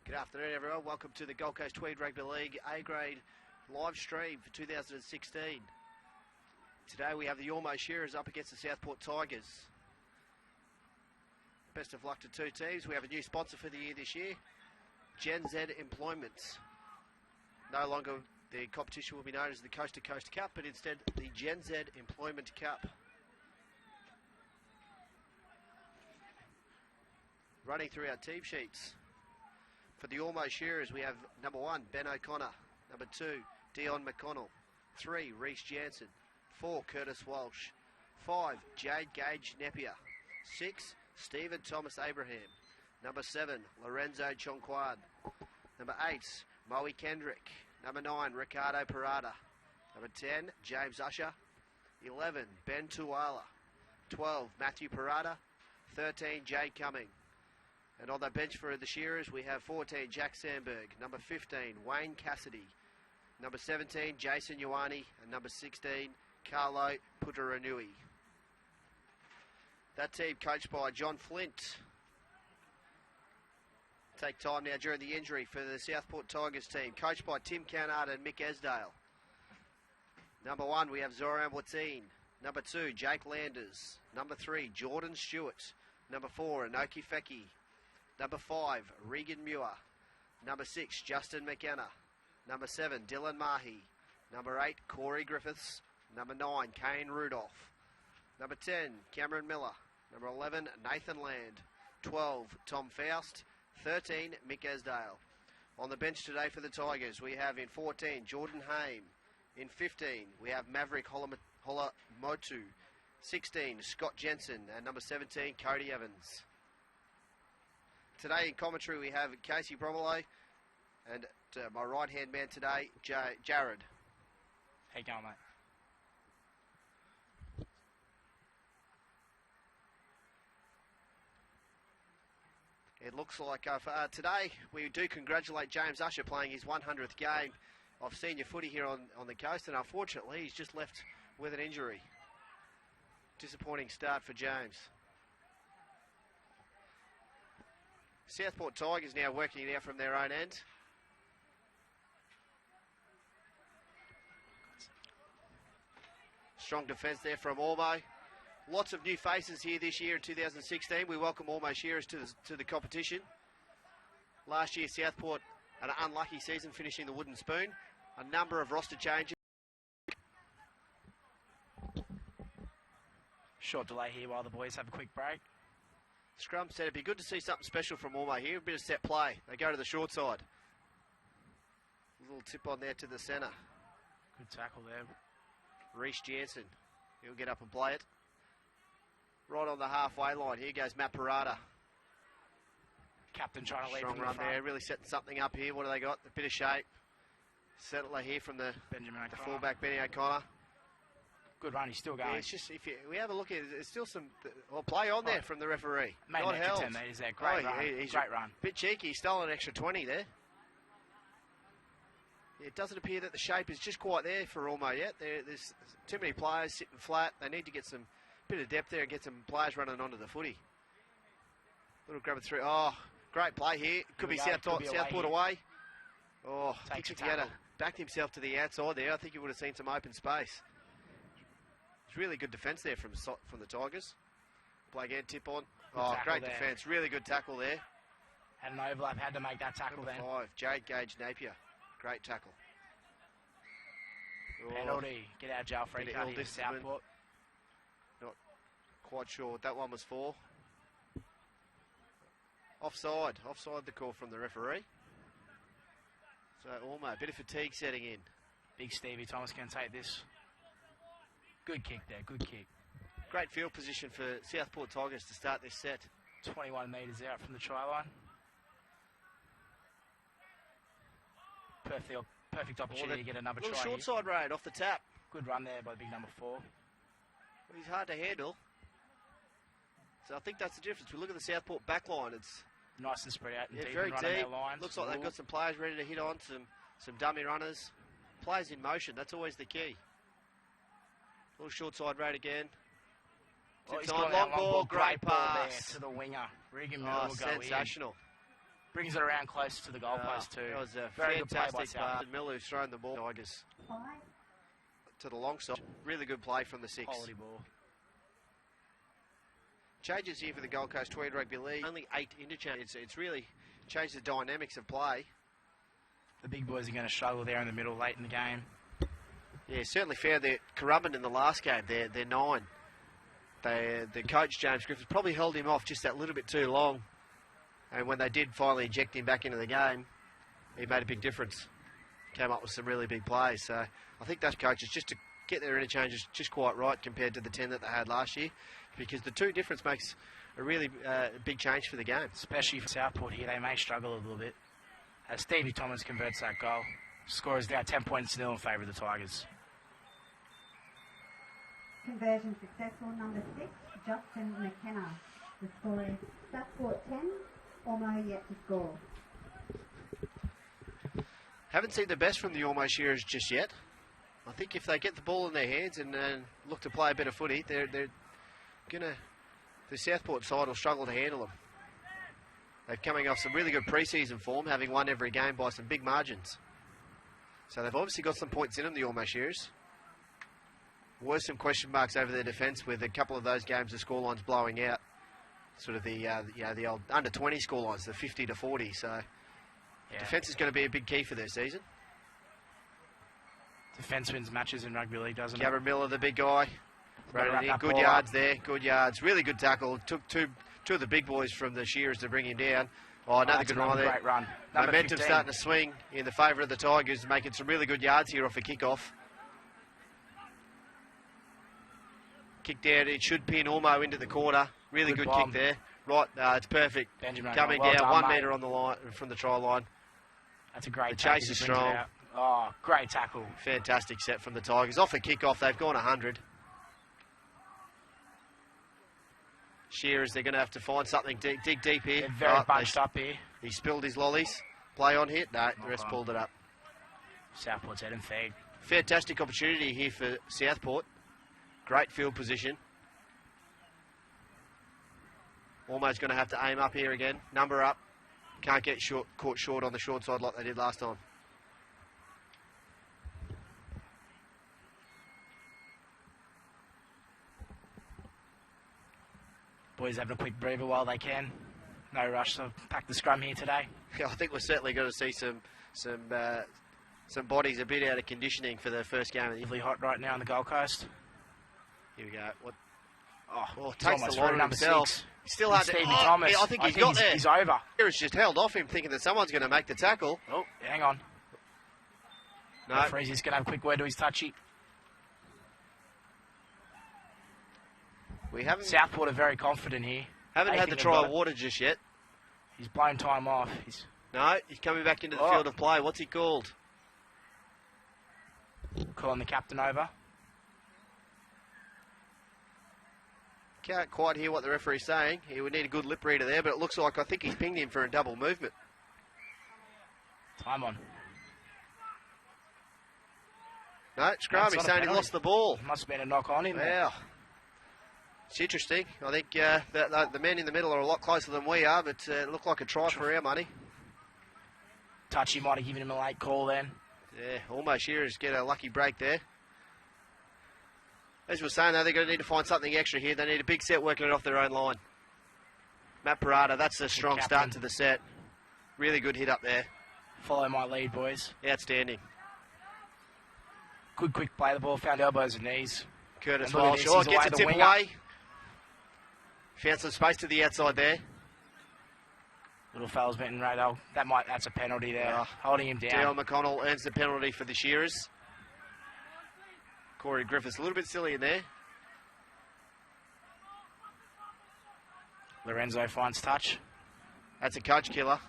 Good afternoon, everyone. Welcome to the Gold Coast Tweed Rugby League A-grade live stream for 2016. Today we have the Ormeau Shearers up against the Southport Tigers. Best of luck to two teams. We have a new sponsor for the year this year, Gen Z Employment. No longer the competition will be known as the Coast to Coast Cup, but instead the Gen Z Employment Cup. Running through our team sheets. For the Ormeau Shearers, we have number 1, Ben O'Connor. Number 2, Dion McConnell. 3, Reece Jansen. 4, Curtis Walsh. 5, Jade Gage Napier. 6, Stephen Thomas Abraham. Number 7, Lorenzo Chonquan. Number 8, Moe Kendrick. Number 9, Ricardo Parada. Number 10, James Usher. 11, Ben Tuala. 12, Matthew Parada. 13, Jade Cumming. And on the bench for the Shearers, we have 14, Jack Sandberg. Number 15, Wayne Cassidy. Number 17, Jason Ioane. And number 16, Carlo Putaranui. That team coached by John Flint. Take time now during the injury for the Southport Tigers team, coached by Tim Cannard and Mick Esdale. Number 1, we have Zoran Watine. Number 2, Jake Landers. Number 3, Jordan Stewart. Number 4, Anoki Feki. Number 5, Regan Muir. Number 6, Justin McKenna. Number 7, Dylan Mahi. Number 8, Corey Griffiths. Number 9, Kane Rudolph. Number 10, Cameron Miller. Number 11, Nathan Land. 12, Tom Faust. 13, Mick Esdale. On the bench today for the Tigers, we have in 14, Jordan Haim. In 15, we have Maverick Holamotu. 16, Scott Jensen. And number 17, Cody Evans. Today in commentary we have Casey Bromolo, and my right-hand man today, Jared. How you going, mate? It looks like today we do congratulate James Usher playing his 100th game of senior footy here on the coast, and unfortunately he's just left with an injury. Disappointing start for James. Southport Tigers now working it out from their own end. Strong defence there from Ormeau. Lots of new faces here this year in 2016. We welcome Ormeau Shearers to the competition. Last year, Southport, an unlucky season, finishing the wooden spoon. A number of roster changes. Short delay here while the boys have a quick break. Scrum said it'd be good to see something special from Ormeau here. A bit of set play. They go to the short side. A little tip on there to the centre. Good tackle there. Reece Jansen. He'll get up and play it. Right on the halfway line. Here goes Matt Parada. Captain trying to lead Strong from run the front. there. Really setting something up here. What do they got? A bit of shape. Settler here from the fullback, Benny O'Connor. Good run. He's still going. Yeah, it's just, if we have a look at it, there's still some play on there from the referee. Made Not an extra held. 10 metres there. Great run. He's Great run. Bit cheeky. He stole an extra 20 there. It doesn't appear that the shape is just quite there for Ormeau yet. There's too many players sitting flat. They need to get some bit of depth there and get some players running onto the footy. Little grab it through. Oh, great play here. Could be Southport away. Oh, I think he had backed himself to the outside there. I think he would have seen some open space. It's really good defence there from the Tigers. Play again, tip on. Oh, great defence. Really good tackle there. Had an overlap, had to make that tackle then. Number 5, Jade Gage Napier. Great tackle. Penalty. Get out of jail free card here, Southport. Not quite sure what that one was for. Offside. Offside the call from the referee. So Ormeau, a bit of fatigue setting in. Big Stevie Thomas can take this. Good kick there, good kick. Great field position for Southport Tigers to start this set. 21 metres out from the try line. Perfect opportunity to get another try. Little short side raid off the tap. Good run there by the big number 4. He's hard to handle. So I think that's the difference. We look at the Southport back line. It's nice and spread out and deep. Very and deep. Their lines. Looks like they've got some players ready to hit on, some dummy runners. Players in motion, that's always the key. Little short side raid again. He's got long ball, great ball there pass. to the winger. Regan Miller will go sensational. In. Brings it around close to the goalpost too. That was a very fantastic pass. Miller who's thrown the ball. Tigers to the long side. Really good play from the 6. Quality ball. Changes here for the Gold Coast Tweed Rugby League. Only 8 interchanges. It's really changed the dynamics of play. The big boys are going to struggle there in the middle late in the game. Yeah, certainly found their Currumbin in the last game. They're 9. The coach, James Griffiths, probably held him off just that little bit too long. And when they did finally eject him back into the game, he made a big difference. Came up with some really big plays. So I think those coaches, just to get their interchanges just quite right compared to the 10 that they had last year, because the 2 difference makes a really big change for the game. Especially for Southport here, they may struggle a little bit. As Stevie Thomas converts that goal, score is now 10 points to 0 in favour of the Tigers. Conversion successful, number 6, Justin McKenna. The score is Southport 10, Ormeau yet to score. Haven't seen the best from the Ormeau Shearers just yet. I think if they get the ball in their hands and look to play a bit of footy, they're gonna. The Southport side will struggle to handle them. They're coming off some really good pre-season form, having won every game by some big margins. So they've obviously got some points in them, the Ormeau Shearers. Were some question marks over their defence with a couple of those games, the scorelines blowing out. Sort of the old under 20 scorelines, the 50 to 40. So defence is going to be a big key for their season. Defence wins matches in rugby league, doesn't Gavin Miller, the big guy. Good yards there, good yards. Really good tackle. Took two of the big boys from the Shearers to bring him down. Oh, another good run there. Great run. Momentum starting to swing in the favour of the Tigers, making some really good yards here off a kick-off. Kick down, it should pin Ormeau into the corner. Really good kick there. Right, it's perfect. Benjamin coming well down, done, 1 mate. metre on the line from the try line. That's a great The chase is strong. Oh, great tackle. Fantastic set from the Tigers. Off a kick-off, they've gone 100. Shearers, they're going to have to find something, dig deep here. They're very bunched up here. He spilled his lollies. Play on hit. No, the rest pulled it up. Southport's head and fag. Fantastic opportunity here for Southport. Great field position. Almost going to have to aim up here again. Number up. Can't get caught short on the short side like they did last time. Boys having a quick breather while they can. No rush to pack the scrum here today. Yeah, I think we're certainly going to see some bodies a bit out of conditioning for the first game of the year. Really hot right now on the Gold Coast. Here we go. What? Oh, takes the line himself. Still hard to... Stevie Thomas. I think he's got there. He's over. He's just held off him, thinking that someone's going to make the tackle. Oh, hang on. No. Referee's just going to have a quick word to his touchy. We haven't... Southport are very confident here. Haven't had the try awarded just yet. He's blown time off. No, he's coming back into the field of play. What's he called? Calling the captain over. Can't quite hear what the referee's saying. He would need a good lip reader there, but it looks like I think he's pinged him for a double movement. Time on. No, Scrum, he's saying he lost the ball. Must have been a knock on him. Wow. It's interesting. I think the men in the middle are a lot closer than we are, but it looked like a try for our money. Touchy might have given him a late call then. Yeah, almost Shearers get a lucky break there. As we were saying, though, they're going to need to find something extra here. They need a big set working it off their own line. Matt Parada, that's a strong start to the set. Really good hit up there. Follow my lead, boys. Outstanding. Good quick play. The ball found elbows and knees. Curtis Walsh. Oh, gets a tip away. Found some space to the outside there. Little fella's been right. That's a penalty there. Holding him down. Dale McConnell earns the penalty for the Shearers. Corey Griffiths a little bit silly in there. Lorenzo finds touch. That's a coach killer,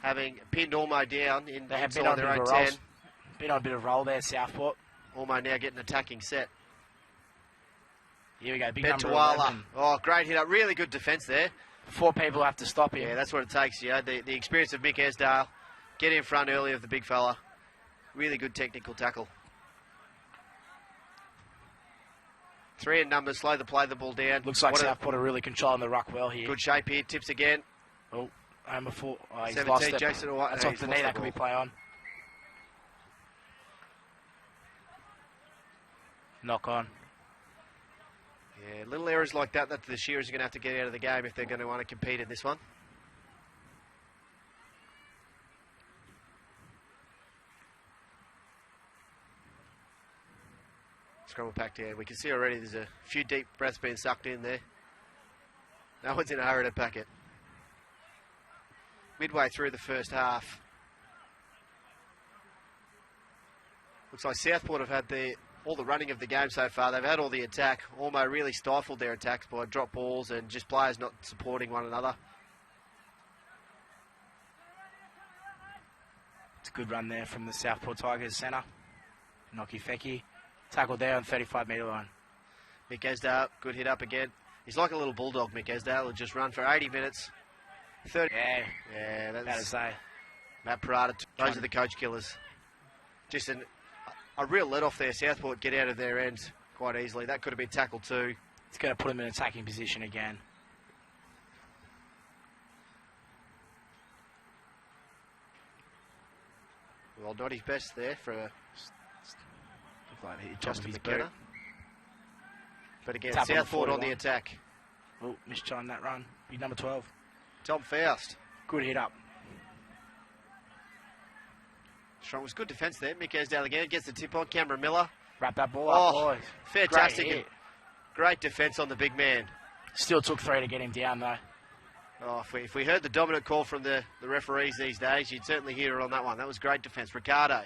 having pinned Ormeau down They have been inside on their a bit own of a roll. 10. Been on a bit of a roll there, Southport. Ormeau now getting attacking set. Here we go, big Ben number Tuala. 11. Oh, great hit up. Really good defence there. 4 people have to stop him. Yeah, that's what it takes. You know, the experience of Mick Esdale. Get in front early of the big fella. Really good technical tackle. 3 in numbers, slow the ball down. Looks like Southport are really controlling the ruck well here. Good shape here, tips again. Oh, Homer 4. Oh, he's 17, lost it. Jackson White. That's No, off he's the lost knee, the that could be ball. play on. Knock on. Yeah, little errors like that the Shearers are going to have to get out of the game if they're going to want to compete in this one. Scrum packed here. We can see already there's a few deep breaths being sucked in there. No one's in a hurry to pack it. Midway through the first half. Looks like Southport have had all the running of the game so far. They've had all the attack. Ormeau really stifled their attacks by drop balls and just players not supporting one another. It's a good run there from the Southport Tigers centre. Noki Feki. Tackled there on 35-metre line. Mick Esdale, good hit up again. He's like a little bulldog, Mick Esdale. He'll just run for 80 minutes. 30. Yeah, About to that's say. Matt Parada. Those are the coach killers. Just a real let-off there. Southport get out of their end quite easily. That could have been tackled too. It's going to put him in attacking position again. Well, not his best there for Looked like he Justin his McKenna. boot. But again, Tap on the Southport on the 41. attack. Oh, mistimed that run. Big number 12. Tom Faust. Good hit up. Strong was good defence there. Mick Esdale again gets the tip on. Cameron Miller. Wrap that ball up, boys. Fantastic. Great hit. Great defence on the big man. Still took 3 to get him down, though. Oh, if we heard the dominant call from the referees these days, you'd certainly hear it on that one. That was great defence. Ricardo.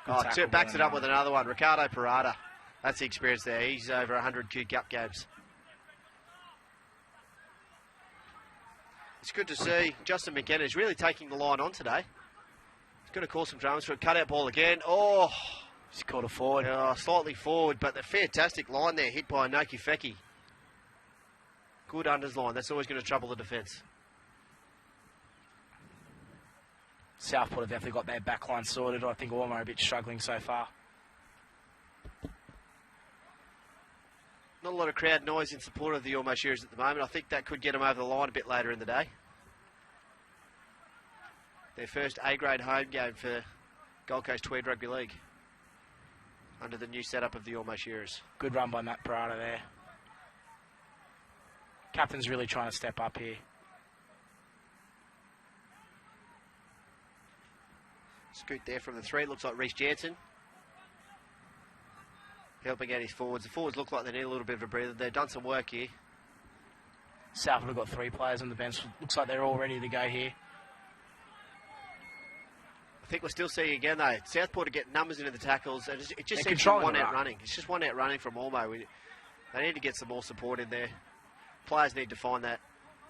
tackle Backs it by up with another one. Ricardo Parada. That's the experience there. He's over 100 Q Cup games. It's good to see Justin McKenna is really taking the line on today. He's going to cause some dramas for a cutout ball again. Oh, He's called a forward. slightly forward, but the fantastic line there hit by Noki Feki. Good unders line. That's always going to trouble the defence. Southport have definitely got their back line sorted. I think Ormeau are a bit struggling so far. Not a lot of crowd noise in support of the Ormeau Shearers at the moment. I think that could get them over the line a bit later in the day. Their first A-grade home game for Gold Coast Tweed Rugby League under the new setup of the Ormeau Shearers. Good run by Matt Parada there. Captain's really trying to step up here. Scoot there from the 3. Looks like Reece Jansen helping out his forwards. The forwards look like they need a little bit of a breather. They've done some work here. Southport have got 3 players on the bench. Looks like they're all ready to go here. I think we're still seeing again though, Southport are getting numbers into the tackles. And it just They're seems to be controlling one the out ruck. running. It's just one out running from Ormeau. They need to get some more support in there. Players need to find that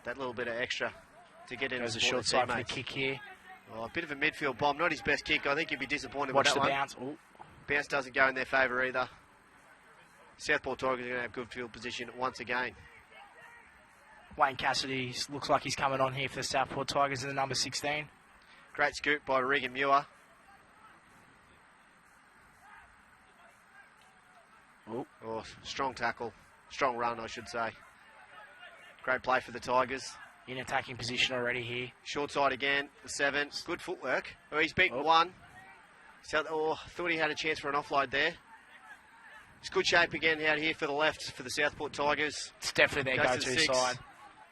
little bit of extra to get in and There's a support short their side for the teammates. kick here. Oh, a bit of a midfield bomb. Not his best kick. I think he'd be disappointed Watch with the that one. bounce. Ooh. Bounce doesn't go in their favour either. Southport Tigers are going to have good field position once again. Wayne Cassidy looks like he's coming on here for the Southport Tigers in the number 16. Great scoop by Regan Muir. Ooh. Oh, strong tackle. Strong run, I should say. Great play for the Tigers. In attacking position already here. Short side again, the 7. Good footwork. Oh, he's beaten Oh. one. So, thought he had a chance for an offload there. It's good shape again out here for the left for the Southport Tigers. It's definitely their Goes to go-to 6. side.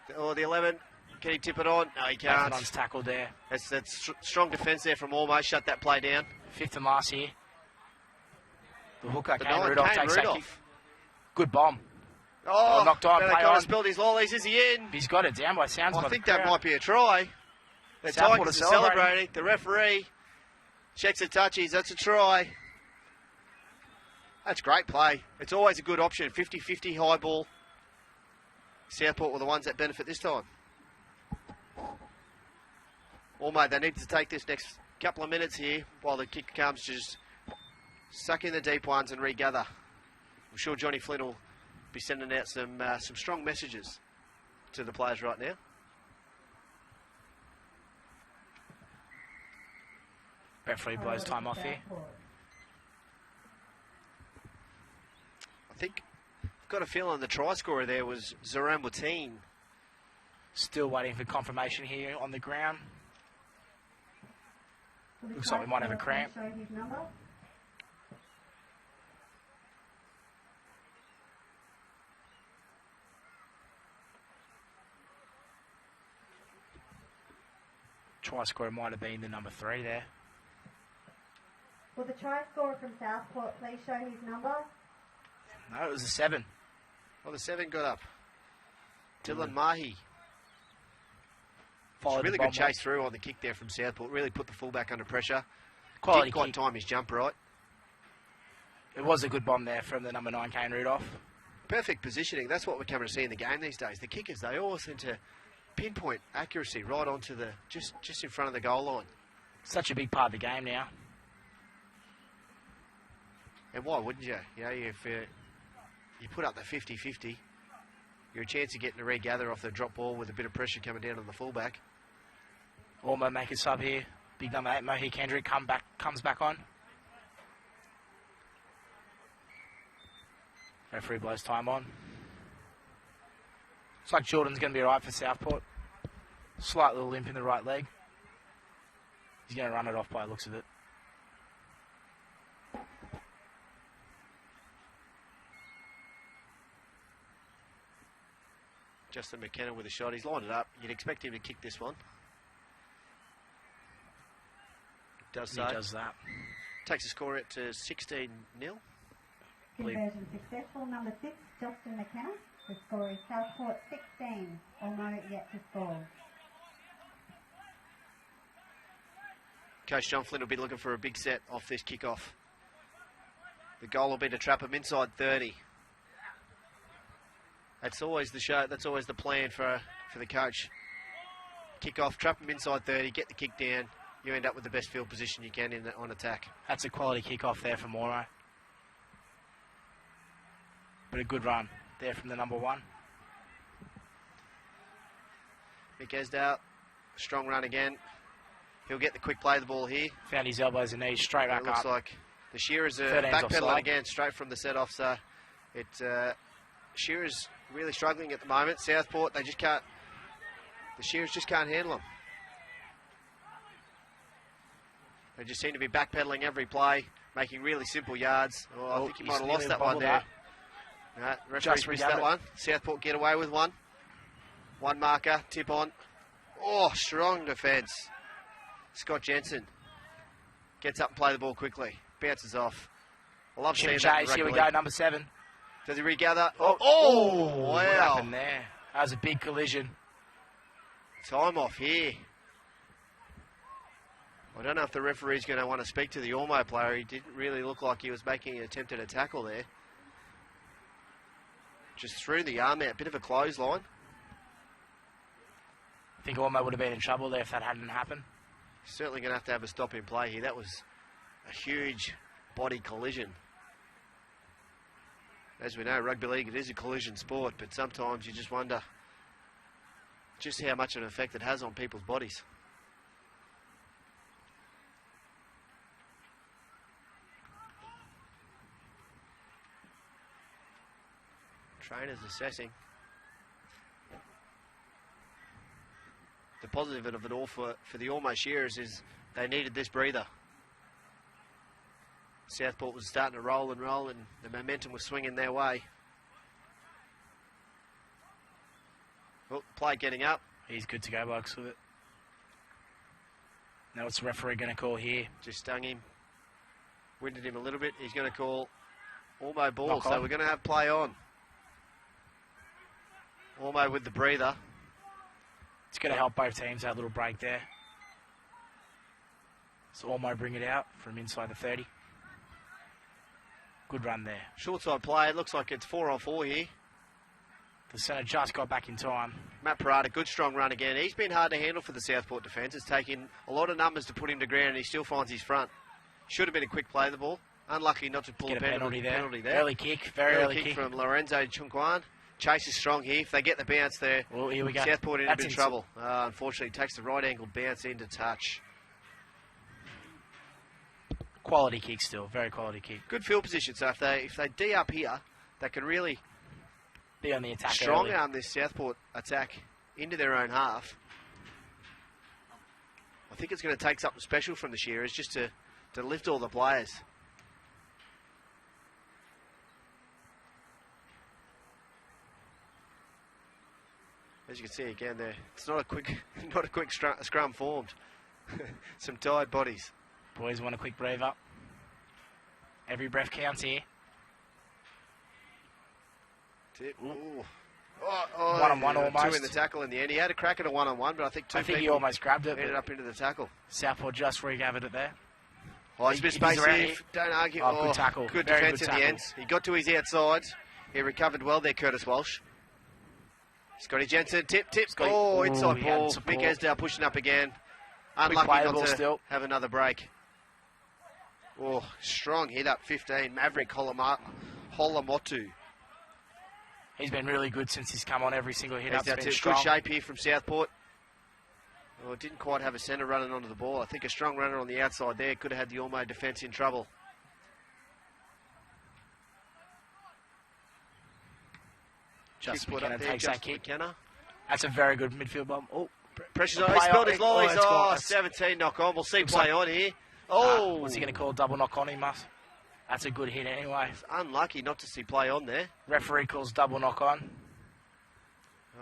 The 11. Can he tip it on? No, he can't. Everyone's tackled there. That's strong defence there from Ormeau. Shut that play down. 5th and last here. The hooker, But Kane no one Rudolph, came. takes that kick. Rudolph. Good bomb. Oh, knocked on, better play kind on. of spilled his lollies. Is he in? He's got it down by sounds I by think the that crowd. might be a try. The Southport Tigers are are celebrating. celebrating. The referee checks the touchies. That's a try. That's great play. It's always a good option. 50-50 high ball. Southport were the ones that benefit this time. Ormeau, they need to take this next couple of minutes here while the kick comes, just suck in the deep ones and regather. I'm sure Johnny Flynn will be sending out some strong messages to the players right now. Referee blows time off here. I think I've got a feeling the try scorer there was Zoran. Still waiting for confirmation here on the ground. Looks like we might have a cramp. Try scorer might have been the number 3 there. Will the try scorer from Southport please show his number? No, it was a 7. Oh, the 7 got up. Dylan Mahi. Really good chase through on the kick there from Southport. Really put the fullback under pressure. Quality Didn't quite time his jump right. It was a good bomb there from the number 9, Kane Rudolph. Perfect positioning. That's what we're coming to see in the game these days. The kickers, they always seem to pinpoint accuracy right onto the just in front of the goal line. Such a big part of the game now. And why wouldn't you? You know, if you put up the 50-50, you're a chance of getting a regather off the drop ball with a bit of pressure coming down on the fullback. Ormeau make a sub here. Big number 8, Mohi Kendrick comes back on. Referee blows time on. Looks like Jordan's going to be alright for Southport. Slight little limp in the right leg. He's going to run it off by the looks of it. Justin McKenna with a shot. He's lined it up. You'd expect him to kick this one. Does so. He does that. Takes the score out to 16-0. Conversion successful. Number 6, Justin McKenna. The score is Southport 16. Ormeau yet to score. Coach John Flynn will be looking for a big set off this kick-off. The goal will be to trap him inside 30. That's always the show. That's always the plan for the coach. Kick off, trap him inside 30, get the kick down. You end up with the best field position you can on attack. That's a quality kick off there from Ormeau. But a good run there from the number 1. Mick Esdale, strong run again. He'll get the quick play of the ball here. Found his elbows and knees straight back up. It looks like the Shearers are backpedaling again, straight from the set off. So Shearers really struggling at the moment. Southport, they just can't. The Shearers just can't handle them. They just seem to be backpedaling every play, making really simple yards. Oh, I think he might have lost that one there. No, referee's missed that one. Southport get away with one. One marker, tip on. Oh, strong defence. Scott Jensen gets up and play the ball quickly. Bounces off. I love seeing that. Here we go, number 7. Does he regather? Oh, wow. What happened there? That was a big collision. Time off here. I don't know if the referee's going to want to speak to the Ormeau player. He didn't really look like he was making an attempt at a tackle there. Just threw the arm out. Bit of a clothesline. I think Ormeau would have been in trouble there if that hadn't happened. Certainly going to have a stop in play here. That was a huge body collision. As we know, rugby league, it is a collision sport, but sometimes you just wonder just how much of an effect it has on people's bodies. Trainers assessing. The positive of it all for the Ormeau Shearers is they needed this breather. Southport was starting to roll, and the momentum was swinging their way. Oh, play getting up. He's good to go, blokes, with it. Now what's the referee going to call here? Just stung him. Winded him a little bit. He's going to call Ormeau ball, so we're going to have play on. Ormeau with the breather. It's going to help both teams, that little break there. So Ormeau bring it out from inside the 30. Good run there. Short side play. It looks like it's 4-on-4 here. The centre just got back in time. Matt Parada, good strong run again. He's been hard to handle for the Southport defence. It's taken a lot of numbers to put him to ground, and he still finds his front. Should have been a quick play of the ball. Unlucky not to pull Get a penalty there. Early kick, very early kick. From Lorenzo Chungwan. Chase is strong here. If they get the bounce there, well, here we go. Southport in a bit of trouble. Unfortunately, takes the right angle bounce into touch. Quality kick still, very quality kick. Good field position. So if they D up here, they can really be on the attack. Strong arm this Southport attack into their own half. I think it's going to take something special from the Shearers just to lift all the players. As you can see again there, it's not a quick scrum formed. Some tired bodies. Boys want a quick brave up. Every breath counts here. One-on-one almost. Two in the tackle in the end. He had a crack at a one-on-one, but I think he almost grabbed it. Ended up into the tackle. Southport just re-gathered it there. Oh, he's missed space here. Don't argue. Oh, good tackle. Good defence in the end. He got to his outside. He recovered well there, Curtis Walsh. Scotty Jensen, tip. Oh, inside ball. Mick Esdale pushing up again. Unlucky not to have another break. Oh, strong hit up 15. Maverick Holomotu. He's been really good since he's come on every single hit up. That's it. Good shape here from Southport. Oh, didn't quite have a centre running onto the ball. I think a strong runner on the outside there could have had the Ormeau defence in trouble. Justin McKenna takes that kick. That's a very good midfield bomb. Oh, pressure's on. He spilled his lollies. 17 knock on. We'll see play on here. Oh, what's he going to call? Double knock on him, Muff? That's a good hit anyway. It's unlucky not to see play on there. Referee calls double knock on.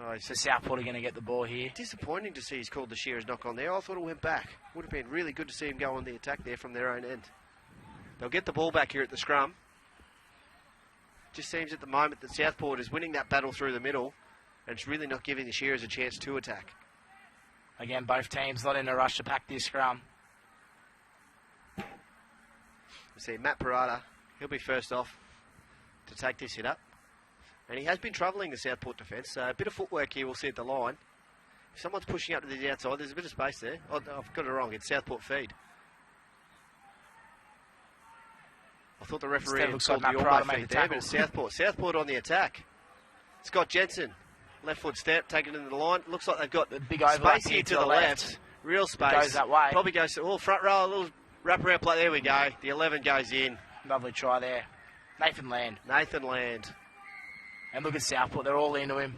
Oh, so Southport are going to get the ball here. Disappointing to see he's called the Shearers knock on there. I thought it went back. Would have been really good to see him go on the attack there from their own end. They'll get the ball back here at the scrum. Just seems at the moment that Southport is winning that battle through the middle, and it's really not giving the Shearers a chance to attack. Again, both teams not in a rush to pack this scrum. We see Matt Parada. He'll be first off to take this hit up. And he has been troubling the Southport defence. A bit of footwork here we'll see at the line. If someone's pushing up to the outside, there's a bit of space there. Oh, I've got it wrong. It's Southport feed. I thought the referee had called the Ormeau feed there, but it's Southport. Southport on the attack. Scott Jensen, left foot step, taken into the line. Looks like they've got the big space here to the left. Real space. It goes that way. Probably goes to front row, a little wrap-around play. There we go. The 11 goes in. Lovely try there. Nathan Land. And look at Southport. They're all into him.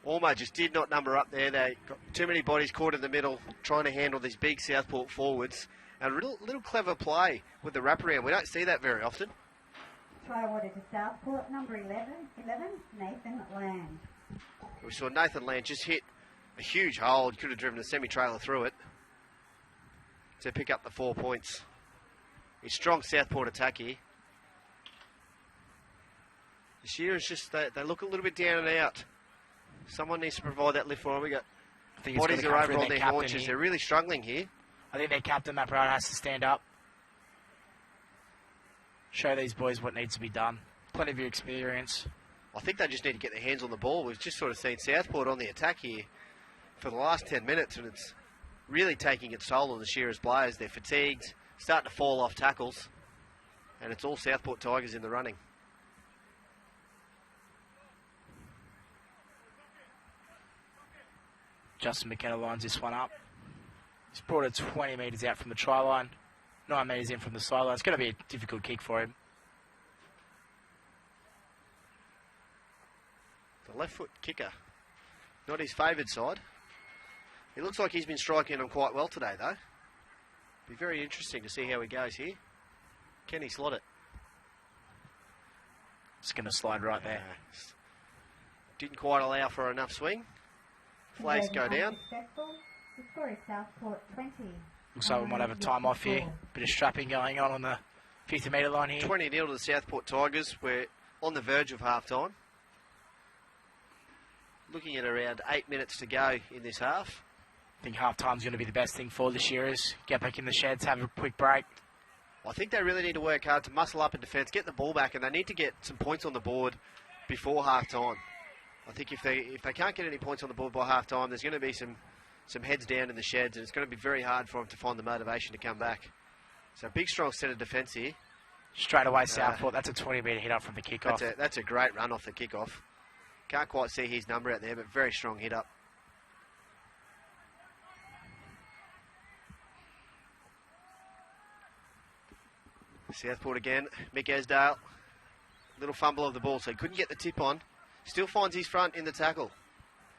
Ormeau just did not number up there. They got too many bodies caught in the middle trying to handle these big Southport forwards. And a little clever play with the wraparound. We don't see that very often. Try awarded to Southport, number 11, Nathan Land. We saw Nathan Land just hit a huge hole. He could have driven a semi-trailer through it to pick up the 4 points. A strong Southport attack here. The Shearers just, they look a little bit down and out. Someone needs to provide that lift for them. We got bodies are over on their haunches. They're really struggling here. I think their captain, Matt Brown, has to stand up. Show these boys what needs to be done. Plenty of experience. I think they just need to get their hands on the ball. We've just sort of seen Southport on the attack here for the last 10 minutes, and it's really taking its toll on the Shearers players. They're fatigued, starting to fall off tackles, and it's all Southport Tigers in the running. Justin McKenna lines this one up. He's brought it 20 metres out from the try line, 9 metres in from the sideline. It's going to be a difficult kick for him. The left foot kicker, not his favoured side. He looks like he's been striking them quite well today, though. Be very interesting to see how he goes here. Can he slot it? It's going to slide right there. Didn't quite allow for enough swing. Flags go down. The score is Southport 20. Looks like we might have a time off here. Bit of strapping going on the 50 metre line here. 20-0 to the Southport Tigers. We're on the verge of half-time. Looking at around 8 minutes to go in this half. I think half-time's going to be the best thing for the Shearers. Get back in the sheds, have a quick break. I think they really need to work hard to muscle up in defence, get the ball back, and they need to get some points on the board before half-time. I think if they can't get any points on the board by half time, there's going to be some heads down in the sheds, and it's going to be very hard for them to find the motivation to come back. So big, strong set of defence here. Straight away, Southport. That's a 20-metre hit up from the kick-off. That's a great run off the kick-off. Can't quite see his number out there, but very strong hit up. Southport again. Mick Esdale. Little fumble of the ball, so he couldn't get the tip on. Still finds his front in the tackle.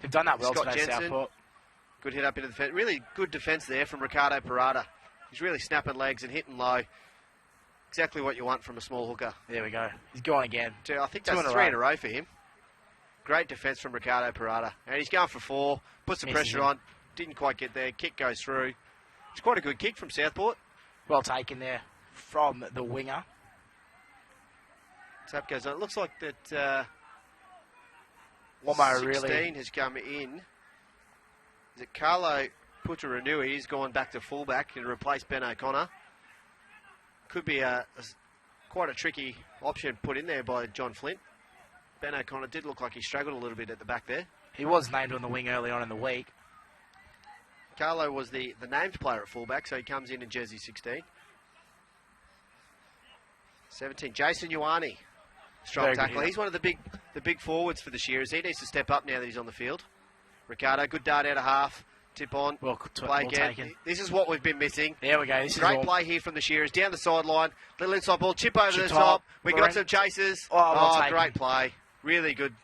They've done that well Scott today, Jensen. Southport. Good hit up into the defence. Really good defence there from Ricardo Parada. He's really snapping legs and hitting low. Exactly what you want from a small hooker. There we go. He's gone again. I think that's three in a row for him. Great defence from Ricardo Parada. And he's going for 4. Put some pressure on. Didn't quite get there. Kick goes through. It's quite a good kick from Southport. Well taken there from the winger. Tap goes on. It looks like that Ormeau 16 really has come in. Is it Carlo Putarunui? He's gone back to fullback and replaced Ben O'Connor. Could be quite a tricky option put in there by John Flint. Ben O'Connor did look like he struggled a little bit at the back there. He was named on the wing early on in the week. Carlo was the named player at fullback, so he comes in jersey 16. 17, Jason Ioane. Strong tackle. He's one of the big forwards for the Shearers. He needs to step up now that he's on the field. Ricardo, good dart out of half. Tip on. Play again. Taken. This is what we've been missing. There we go. Great play here from the Shearers. Down the sideline. Little inside ball. Chip over the top. We got some chases. Great play. Really good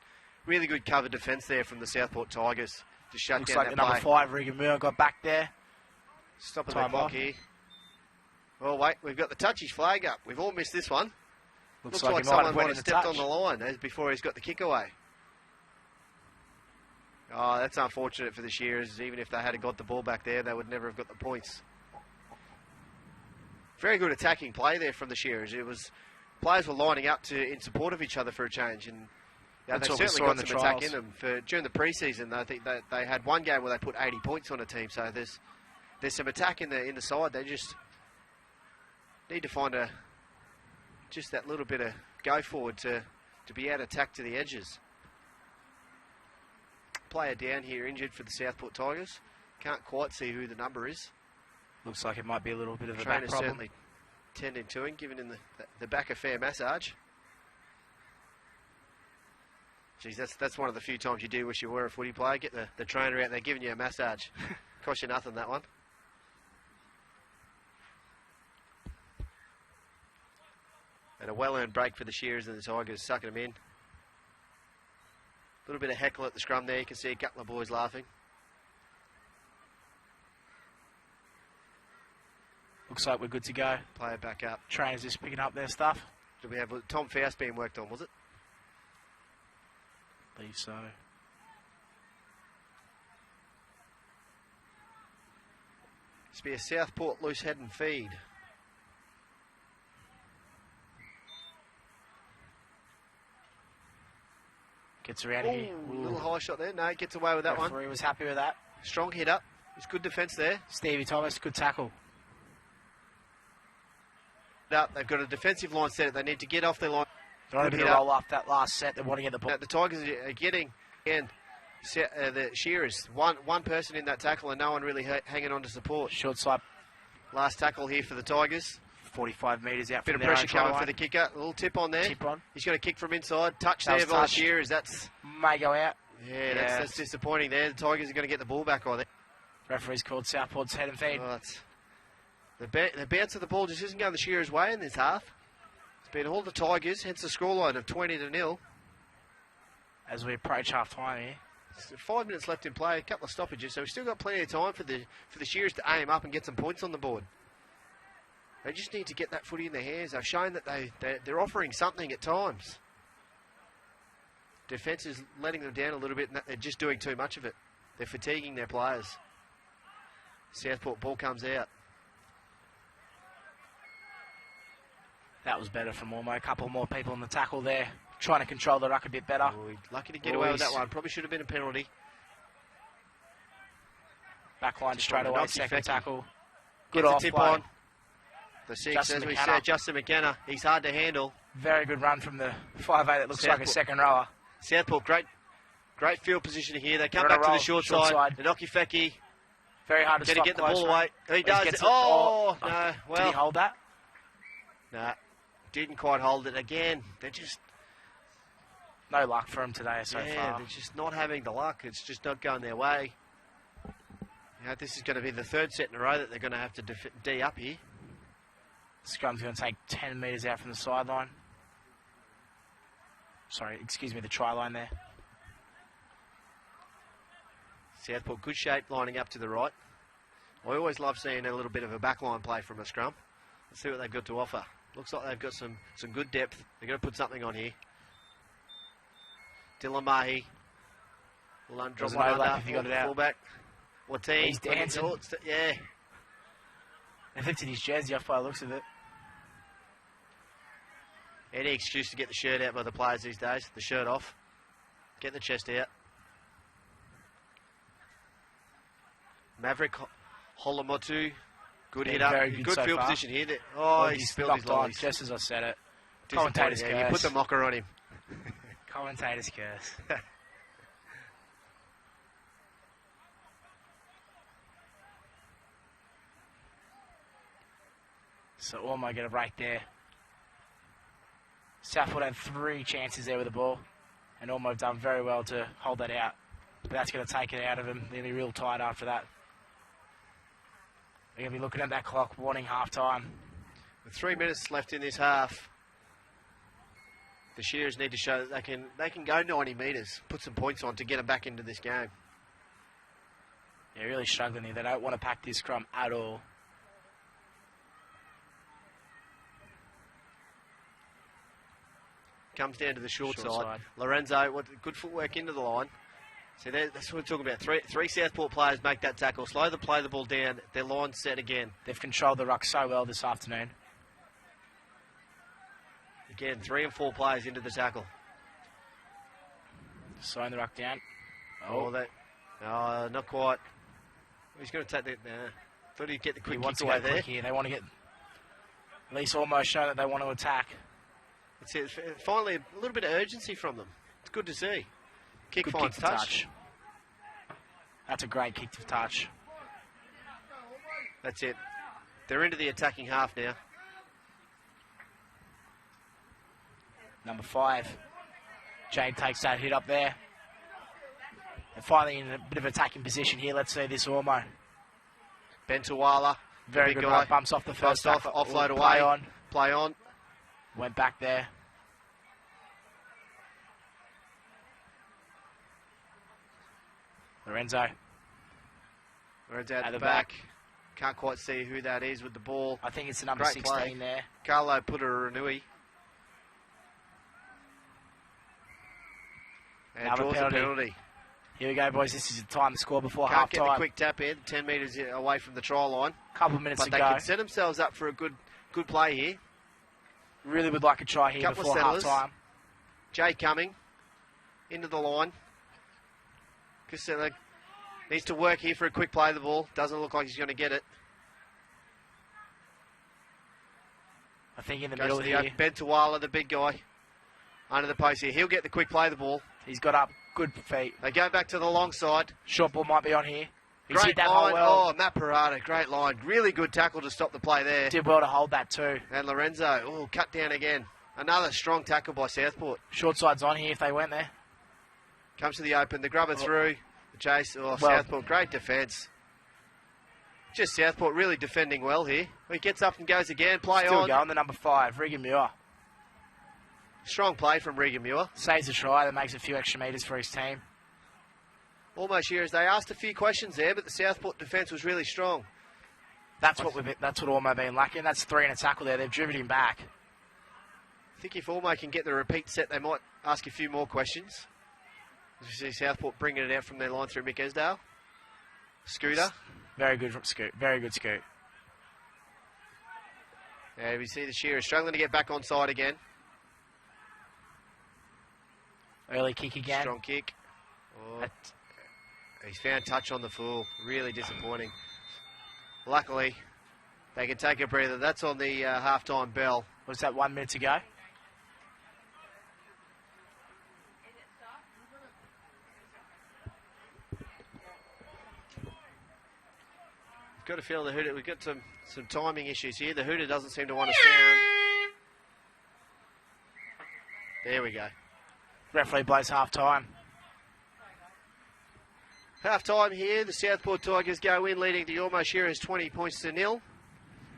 cover defence there from the Southport Tigers to shut Looks down like that the play. number 5, Regan Moore, got back there. Stopping the clock here. Oh, wait. We've got the touchies flag up. We've all missed this one. Looks like someone might have stepped on the line before he's got the kick away. Oh, that's unfortunate for the Shearers. Even if they had got the ball back there, they would never have got the points. Very good attacking play there from the Shearers. Players were lining up in support of each other for a change, and they certainly got some attack in them. During the pre-season, I think they had one game where they put 80 points on a team. So there's some attack in the side. They just need to find just that little bit of go forward to be able to attack to the edges. Player down here injured for the Southport Tigers. Can't quite see who the number is. Looks like it might be a little bit of a back Trainer's problem. certainly tending to him, giving him the back a fair massage. Geez, that's one of the few times you do wish you were a footy player. Get the trainer out there giving you a massage. Cost you nothing, that one. And a well-earned break for the Shearers and the Tigers, sucking them in. A little bit of heckle at the scrum there. You can see a couple of boys laughing. Looks like we're good to go. Play it back up. Trainers just picking up their stuff. Do we have Tom Faust being worked on, was it? I believe so. This be a Southport loose head and feed. Gets around here. Little high shot there. No, gets away with that one. Referee was happy with that. Strong hit up. It's good defence there. Stevie Thomas, good tackle. They've got a defensive line set. They need to get off their line. They're on a bit of roll off that last set. They want to get the ball. The Tigers are getting, again, the Shearers. One person in that tackle and no one really hanging on to support. Short side. Last tackle here for the Tigers. 45 metres out Bit from of pressure coming for the kicker. A little tip on there. Tip on. He's got a kick from inside. Touch there by the Shearers. That's may go out. Yeah, that's disappointing there. The Tigers are going to get the ball back on there. Referee's called Southport's head and feed. Oh, the bounce of the ball just isn't going the Shearers' way in this half. It's been all the Tigers, hence the scoreline of 20-0. As we approach half time here. 5 minutes left in play, a couple of stoppages, so we've still got plenty of time for the Shearers to aim up and get some points on the board. They just need to get that footy in their hands. They've shown that they're offering something at times. Defence is letting them down a little bit, and they're just doing too much of it. They're fatiguing their players. Southport ball comes out. That was better from Ormeau. A couple more people on the tackle there. Trying to control the ruck a bit better. Lucky to get away with that one. Probably should have been a penalty. Backline straight away. Second tackle. Good off tip on. The 6, as we said, Justin McKenna. He's hard to handle. Very good run from the 5'8". That looks like a second rower. Southport, great Great field position here. They come They're on back a to the roll, short short side. side. Inokifeki Very hard to going stop to get the close ball run. away. He He does. gets it. Oh, Oh, no. Did Well, he hold that? no. Didn't quite hold it again. They're just, No luck for him today so far. they're just not having the luck. It's just not going their way. This is going to be the third set in a row that they're going to have to D up here. Scrum's going to take 10 metres out from the sideline. Sorry, excuse me, the try line there. Southport, good shape, lining up to the right. I always love seeing a little bit of a backline play from a scrum. Let's see what they've got to offer. Looks like they've got some good depth. They're going to put something on here. Dylan Mahi will drop Doesn't one overlap under, if he got it out. fullback. Ortiz, He's dancing. Yeah. They lifted his jersey off by the looks of it. Any excuse to get the shirt out by the players these days. The shirt off. Get the chest out. Maverick Holomotu. Good hit up. Very good so field far. position here. Oh, he spilled his knocked on lollies. just as I said it. Disappointing. Commentator's Yeah, you put curse. the mocker on him. Commentator's curse. So Ormeau get a break there. Southport had 3 chances there with the ball, and Ormeau have done very well to hold that out. But that's going to take it out of them. They'll be real tight after that. They're going to be looking at that clock, warning half-time. With 3 minutes left in this half, the Shearers need to show that they can go 90 metres, put some points on to get them back into this game. They're really struggling here. They don't want to pack this scrum at all. Comes down to the short Short side. side. Lorenzo, good footwork into the line. So that's what we're talking about. Three Southport players make that tackle. Slow the ball down. Their line's set again. They've controlled the ruck so well this afternoon. Again, 3 and 4 players into the tackle. Slowing the ruck down. Not quite. He's going to take that. Thought he'd get the He quick wants kick to away go there. quick here. They want to get at least almost show that they want to attack. It's finally a little bit of urgency from them. It's good to see. Kick Good finds kick to touch. That's a great kick to touch. That's it. They're into the attacking half now. Number 5. Jade takes that hit up there. And finally in a bit of attacking position here. Let's see this Ormeau. Bentawala, Very big good guy. run. Bumps off the first Bumps tackle. off, offload Play away. on. Play on. Went back there. Lorenzo. Lorenzo at At the the back. Can't quite see who that is with the ball. I think it's the number Great 16 play. there. Carlo Putarunui. And Another draws penalty. a penalty. Here we go, boys. This is the time to score before Can't get the half-time. quick tap in, 10 metres away from the try line. Couple of minutes But to they go. can set themselves up for a good play here. Really would like a try here Couple of before settlers. half-time. Jay Cumming into the line. Casella needs to work here for a quick play of the ball. Doesn't look like he's going to get it. I think in the Goes middle to the here. open. Bentawala, the big guy, under the post here. He'll get the quick play of the ball. He's got up good feet. They go back to the long side. Short ball might be on here. He's Great hit that line. hole well. Oh, Matt Parada, great line. Really good tackle to stop the play there. Did well to hold that too. And Lorenzo, cut down again. Another strong tackle by Southport. Short side's on here if they went there. Comes to the open, the grubber through. The chase. Southport, great defence. Just Southport really defending well here. He gets up and goes again. Play Still on. going. The number 5, Regan Muir. Strong play from Regan Muir. Saves a try. That makes a few extra metres for his team. Almost here as they asked a few questions there, but the Southport defence was really strong. That's what Ormeau been lacking. That's 3 in a tackle there. They've driven him back. I think if Ormeau can get the repeat set, they might ask a few more questions. As we see Southport bringing it out from their line through Mick Esdale. Scooter. Very good from Scoot. Very good Scoot. And we see the Shearers struggling to get back on side again. Early kick again. Strong kick. He's found touch on the full. Really disappointing. Luckily, they can take a breather. That's on the half-time bell. Was that 1 minute to go? got a feel the hooter. We've got some timing issues here. The hooter doesn't seem to want to sound. There we go. Referee blows half time. Half time here. The Southport Tigers go in, leading the Ormeau Shearers 20 points to 0.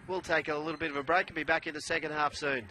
We'll take a little bit of a break and be back in the second half soon.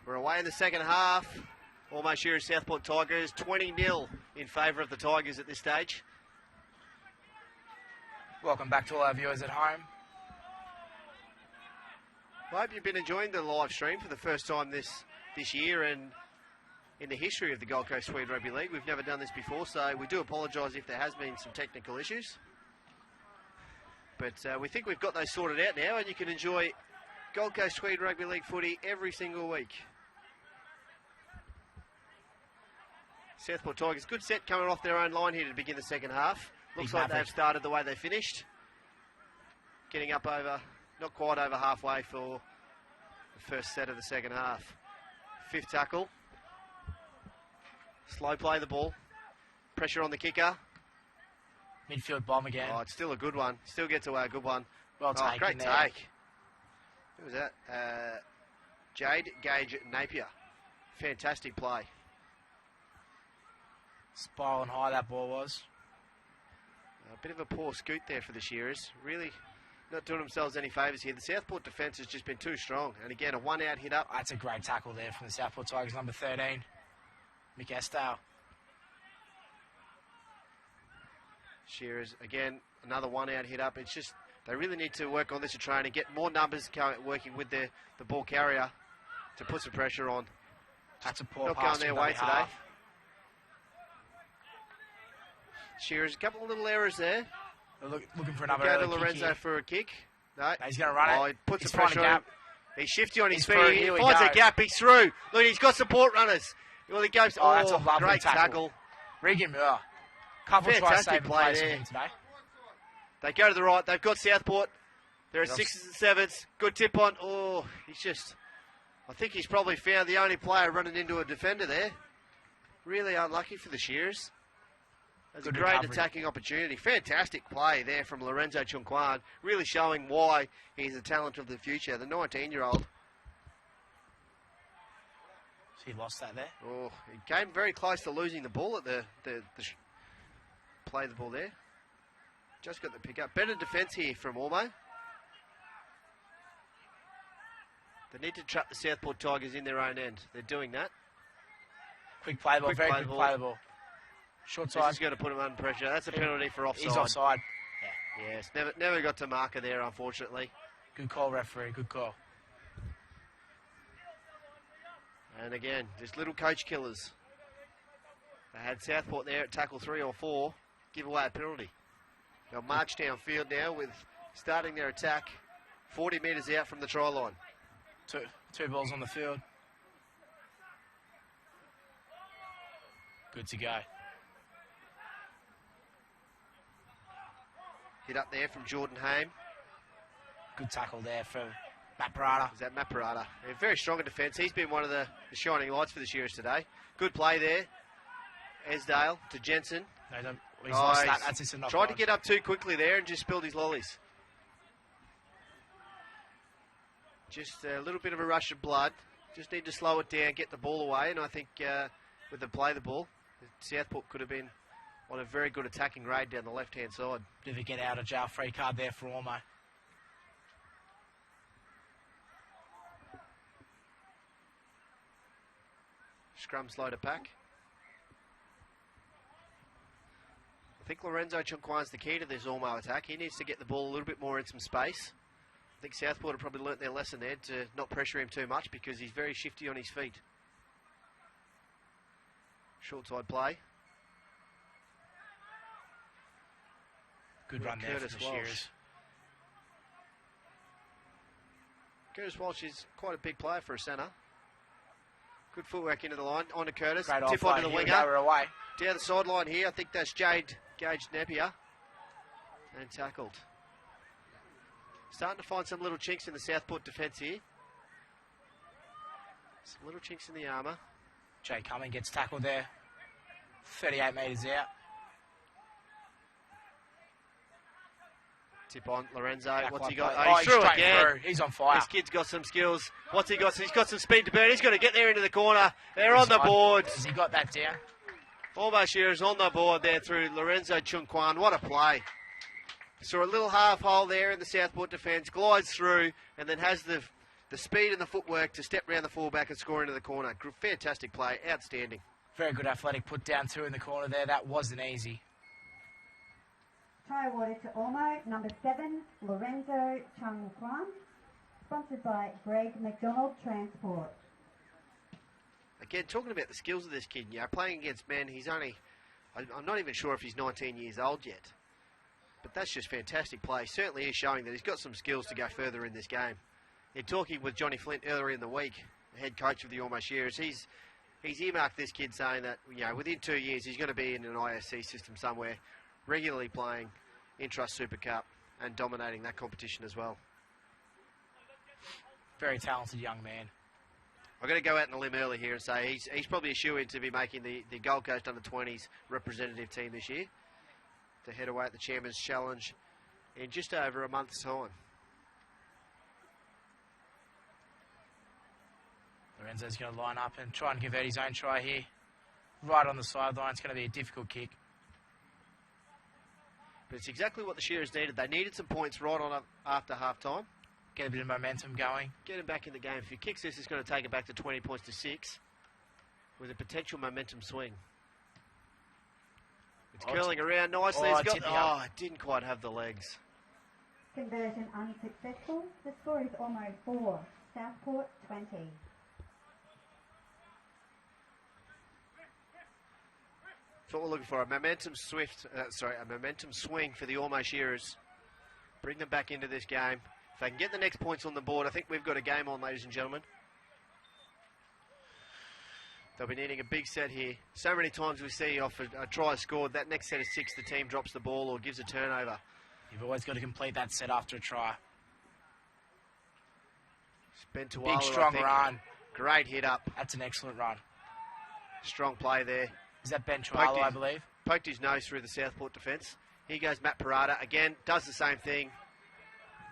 We're away in the second half. Almost here at Southport Tigers, 20-0 in favour of the Tigers at this stage. Welcome back to all our viewers at home. I hope you've been enjoying the live stream for the first time this year and in the history of the Gold Coast Swede Rugby League. We've never done this before, so we do apologise if there has been some technical issues. But we think we've got those sorted out now, and you can enjoy Gold Coast Swede Rugby League footy every single week. Southport Tigers, good set coming off their own line here to begin the second half. Looks like they've started the way they finished. Getting up over, not quite over halfway for the first set of the second half. Fifth tackle. Slow play the ball. Pressure on the kicker. Midfield bomb again. Oh, it's still a good one. Still gets away a good one. Well taken. Great there. take. Who was that? Jade Gage Napier. Fantastic play. Spiraling high that ball was. A bit of a poor scoot there for the Shearers. Really not doing themselves any favours here. The Southport defence has just been too strong. And again, a one-out hit up. That's a great tackle there from the Southport Tigers, number 13, Mick Esdale. Shearers, again, another one-out hit up. It's just, they really need to work on this and try and get more numbers working with the ball carrier to put some pressure on. That's a poor Not pass going their from way dummy today. half. Shearers, a couple of little errors there. Looking for another Go to early kick Lorenzo here. for a kick. No. He's going to run it. Oh, he puts He's the pressure finding a on gap. him. He's shifty on his He's feet. through. He Here we finds go. a gap. He's through. Look, he's got support runners. Well, he goes. Oh, that's a lovely great tackle. Regan Muir. Couple tries Fantastic saving play plays there. from him today. They go to the right. They've got Southport. There are sixes and sevens. Good tip on. Oh, he's just... I think he's probably found the only player running into a defender there. Really unlucky for the Shearers. That's a Good great recovery. attacking opportunity. Fantastic play there from Lorenzo Chungkwan. Really showing why he's a talent of the future. The 19-year-old. So he lost that there. Oh, he came very close to losing the ball at the play the ball there. Just got the pick up. Better defence here from Ormeau. They need to trap the Southport Tigers in their own end. They're doing that. Quick play ball, Quick very play quick ball. play ball. Short This side. is going to put him under pressure. That's a penalty for offside. He's offside. Yes, never got to marker there, unfortunately. Good call, referee. Good call. And again, just little coach killers. They had Southport there at tackle 3 or 4. Give away a penalty. They'll march downfield now with starting their attack 40 metres out from the try line. Two balls on the field. Good to go. Hit up there from Jordan Haim. Good tackle there from Matt Parada. Is that Matt Parada? Yeah, very strong in defence. He's been one of the shining lights for the Shearers today. Good play there. Esdale to Jensen. No, he's lost that. That's just a knock tried to on. get up too quickly there and just spilled his lollies. Just a little bit of a rush of blood. Just need to slow it down, get the ball away, and I think with the play the ball, Southport could have been on a very good attacking raid down the left-hand side. Bit of a get out of jail free card there for Ormeau. Scrum slow to pack. I think Lorenzo Chungkwan's the key to this Ormeau attack. He needs to get the ball a little bit more in some space. I think Southport have probably learnt their lesson there to not pressure him too much because he's very shifty on his feet. Short side play. Good run there Curtis for the Walsh. Shearers. Curtis Walsh is quite a big player for a centre. Good footwork into the line. On to Curtis. Great Tip offload. onto the Here we winger. go, we're away. Down the sideline here. I think that's Jade Gage Napier. And tackled. Starting to find some little chinks in the Southport defence here. Some little chinks in the armour. Jay Cumming gets tackled there. 38 metres out. Tip on Lorenzo. Back What's line he got? play. Oh, he's through straight again. through. He's on fire. This kid's got some skills. What's he got? He's got some speed to burn. He's got to get there into the corner. They're on the board. Has he got that down? Almost Shearers on the board there through Lorenzo Chungkwan. What a play. Saw a little half hole there in the Southport defence, glides through, and then has the speed and the footwork to step round the fullback and score into the corner. Fantastic play, outstanding. Very good athletic put down too in the corner there. That wasn't easy. Try awarded to Ormeau, number 7, Lorenzo Chung Kwan, sponsored by Greg McDonald Transport. Again, talking about the skills of this kid, playing against men, he's only, I'm not even sure if he's 19 years old yet. But that's just fantastic play. Certainly is showing that he's got some skills to go further in this game. In talking with Johnny Flint earlier in the week, the head coach of the Ormeau Shearers, he's earmarked this kid saying that within 2 years he's going to be in an ISC system somewhere, regularly playing Intrust Super Cup and dominating that competition as well. Very talented young man. I'm going to go out on a limb early here and say he's probably a shoo-in to be making the Gold Coast Under-20s representative team this year to head away at the Chairman's Challenge in just over a month's time. Lorenzo's going to line up and try and convert his own try here. Right on the sideline. It's going to be a difficult kick. But it's exactly what the Shearers needed. They needed some points right on after half-time. Get a bit of momentum going. Get him back in the game. If he kicks this, it's going to take it back to 20 points to 6 with a potential momentum swing. It's curling around nicely. It didn't quite have the legs. Conversion unsuccessful. The score is Ormeau 4, Southport 20. That's what we're looking for. A momentum swing for the Ormeau Shearers. Bring them back into this game. If they can get the next points on the board, I think we've got a game on, ladies and gentlemen. They'll be needing a big set here. So many times we see off a try scored, that next set of 6, the team drops the ball or gives a turnover. You've always got to complete that set after a try. Big strong run. Great hit up. That's an excellent run. Strong play there. Is that Ben Tualo, I believe? Poked his nose through the Southport defence. Here goes Matt Parada. Again, does the same thing.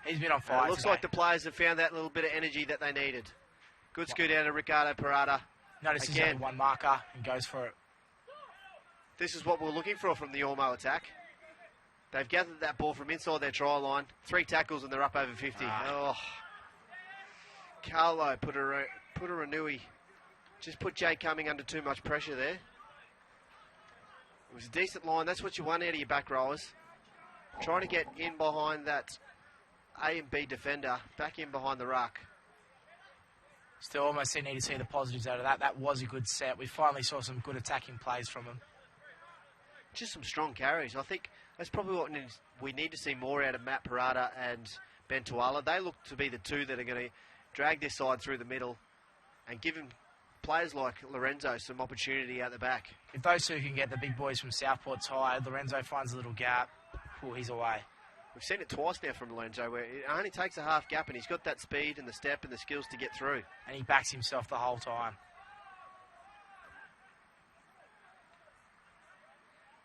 He's been on fire. Looks like the players have found that little bit of energy that they needed. Good scoot out of Ricardo Parada. Notice he's only one marker and goes for it. This is what we're looking for from the Ormeau attack. They've gathered that ball from inside their try line. 3 tackles and they're up over 50. Carlo Puttaranui just put Jay Cumming under too much pressure there. It was a decent line. That's what you want out of your back rowers. Trying to get in behind that A and B defender, back in behind the ruck. Still almost need to see the positives out of that. That was a good set. We finally saw some good attacking plays from them. Just some strong carries. I think that's probably what we need to see more out of Matt Parada and Ben Tuala. They look to be the two that are going to drag this side through the middle and give him players like Lorenzo some opportunity out the back. If those two can get the big boys from Southport tired, Lorenzo finds a little gap. He's away. We've seen it twice now from Lorenzo where it only takes a half gap and he's got that speed and the step and the skills to get through. And he backs himself the whole time.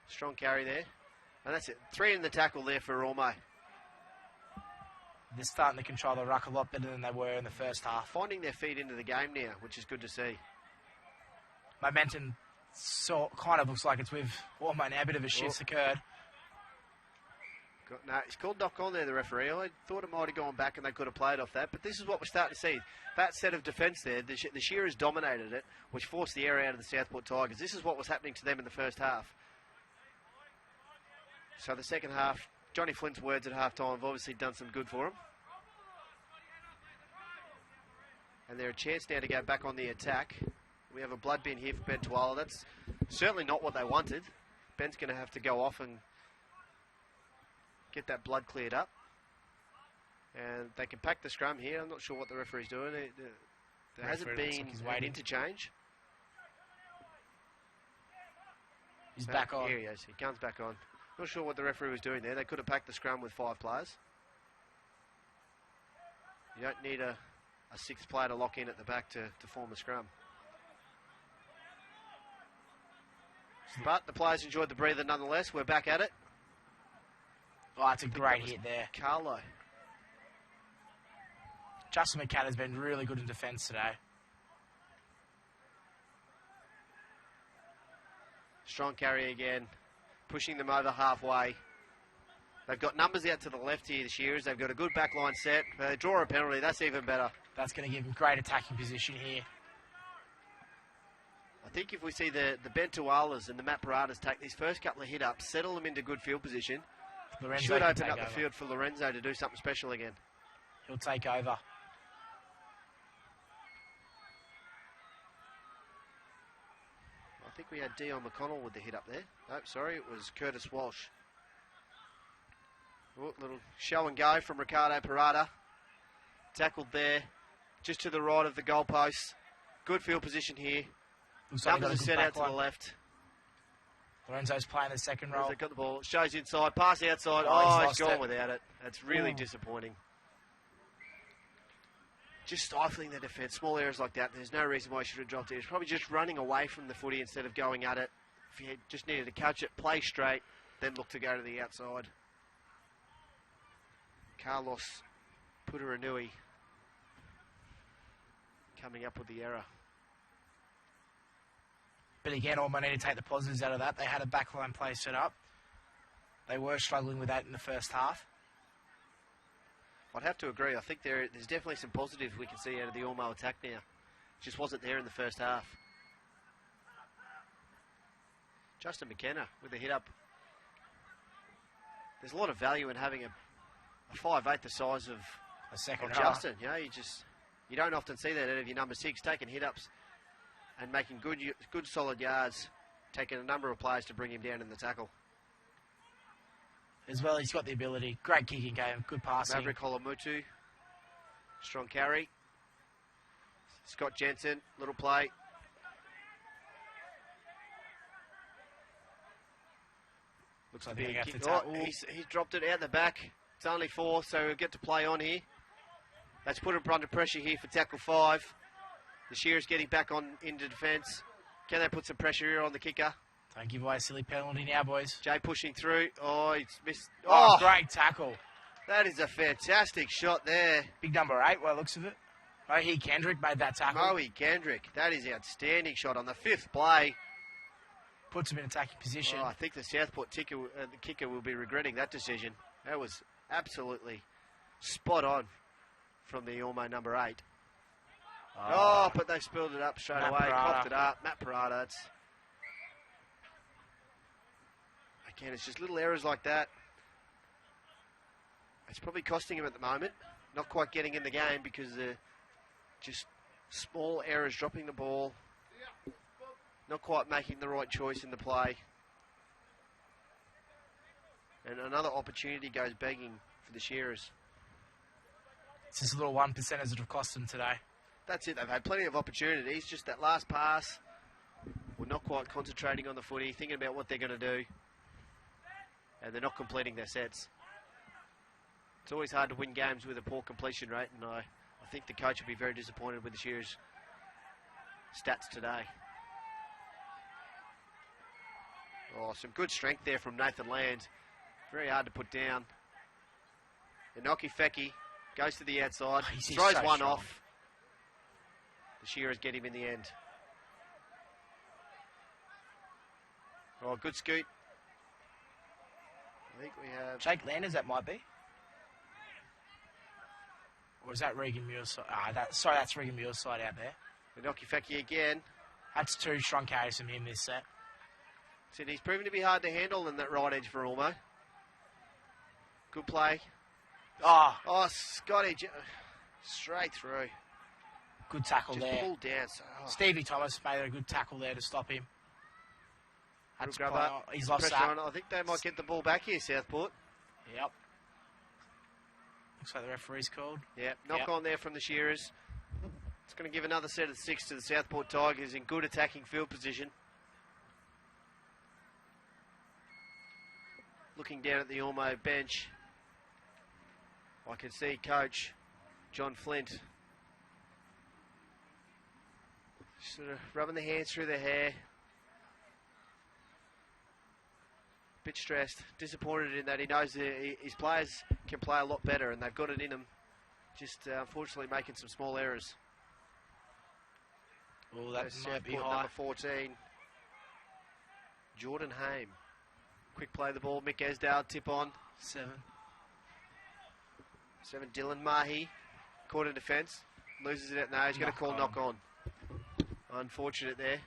Strong carry there. And that's it. 3 in the tackle there for Ormeau. They're starting to control the ruck a lot better than they were in the first half. Finding their feet into the game now, which is good to see. Momentum kind of looks like it's with Ormeau now. A bit of a shift's occurred. No, he's called knock on there, the referee. I thought it might have gone back and they could have played off that. But this is what we're starting to see. That set of defence there, the Shearers dominated it, which forced the air out of the Southport Tigers. This is what was happening to them in the first half. So the second half, Johnny Flint's words at half-time have obviously done some good for him. And they're a chance now to go back on the attack. We have a blood bin here for Ben Tuala. That's certainly not what they wanted. Ben's going to have to go off and get that blood cleared up. And they can pack the scrum here. I'm not sure what the referee's doing. There hasn't been an interchange. He's back on. Here he is. He comes back on. Not sure what the referee was doing there. They could have packed the scrum with 5 players. You don't need a 6th player to lock in at the back to form a scrum. But the players enjoyed the breather nonetheless. We're back at it. Oh, it's a great hit there. Carlo. Justin McCann been really good in defence today. Strong carry again. Pushing them over halfway. They've got numbers out to the left here, the Shearers. They've got a good backline set. They draw a penalty. That's even better. That's going to give them great attacking position here. I think if we see the Bentualas and the Matt Paradas take these first couple of hit-ups, settle them into good field position, Lorenzo should can open take up the over. field for Lorenzo to do something special again. He'll take over. I think we had Dion McConnell with the hit up there. Nope, sorry, it was Curtis Walsh. Oh, little show and go from Ricardo Parada. Tackled there, just to the right of the goalpost. Good field position here. Looks like Numbers are set out to the left. Lorenzo's playing the second roll. They've got the ball. Shows inside. Pass outside. Oh, Oh, he's he's lost gone it. without it. That's really disappointing. Just stifling the defence. Small areas like that, there's no reason why he should have dropped it. He's probably just running away from the footy instead of going at it. If he just needed to catch it, play straight, then look to go to the outside. Carlos Puturanui coming up with the error. But again, Ormeau need to take the positives out of that. They had a backline play set up. They were struggling with that in the first half. I'd have to agree. I think there's definitely some positives we can see out of the Ormeau attack now. Just wasn't there in the first half. Justin McKenna with a hit up. There's a lot of value in having a 5'8" the size of A second row. Justin. You know, you don't often see that out of your number 6, taking hit ups and making good solid yards, taking a number of players to bring him down in the tackle. As well, he's got the ability. Great kicking game. Good passing. Maverick Holomutu, strong carry. Scott Jensen, little play. Looks like They're a gonna kick. have to Oh, tackle. he's dropped it out the back. It's only 4, so we'll get to play on here. That's put him under pressure here for tackle 5. The Shearers getting back on into defence. Can they put some pressure here on the kicker? Don't give away a silly penalty now, boys. Jay pushing through. Oh, he's missed. Oh, great tackle. That is a fantastic shot there. Big number 8, by the looks of it. Mohi Kendrick made that tackle. Moe Kendrick. That is outstanding shot on the 5th play. Puts him in attacking position. Oh, I think the Southport the kicker will be regretting that decision. That was absolutely spot on from the Ormeau number 8. Oh, but they spilled it up straight Matt away. Parada. Coughed it up. Matt Parada. Again, it's just little errors like that. It's probably costing him at the moment. Not quite getting in the game because just small errors, dropping the ball. Not quite making the right choice in the play. And another opportunity goes begging for the Shearers. It's just a little 1%ers that have cost them today. That's it. They've had plenty of opportunities. Just that last pass. We're not quite concentrating on the footy, thinking about what they're going to do. And they're not completing their sets. It's always hard to win games with a poor completion rate, and I think the coach will be very disappointed with the Shearers' stats today. Oh, some good strength there from Nathan Land. Very hard to put down. Inoki Feki goes to the outside, He's throws so one strong. off. The Shearers get him in the end. Oh, good scoot. I think we have... Jake Landers, that might be. Or is that Regan Muir's side? That's Regan Muir's side out there. Inoki Feki again. That's 2 strong carries from him this set. So he's proven to be hard to handle in that right edge for Ormeau. Good play. Oh, Oh, Scotty, straight through. good tackle Just there. pulled down. So, Stevie Thomas made a good tackle there to stop him. Good That's grabber. quite- he's lost Pressure that. on it. I think they might get the ball back here, Southport. Yep. Looks like the referee's called. Yeah, knock Yep. on there from the Shearers. It's going to give another set of 6 to the Southport Tigers in good attacking field position. Looking down at the Ormeau bench, I can see Coach John Flint sort of rubbing the hands through their hair. Bit stressed, disappointed in that he knows that his players can play a lot better and they've got it in them. Just unfortunately making some small errors. Oh, that There's might be Southport high. number 14, Jordan Haim. Quick play the ball. Mick Esdale, tip on. 7. 7, Dylan Mahi. Caught in defence. Loses it out. No, he's going to call knock on. Unfortunate there.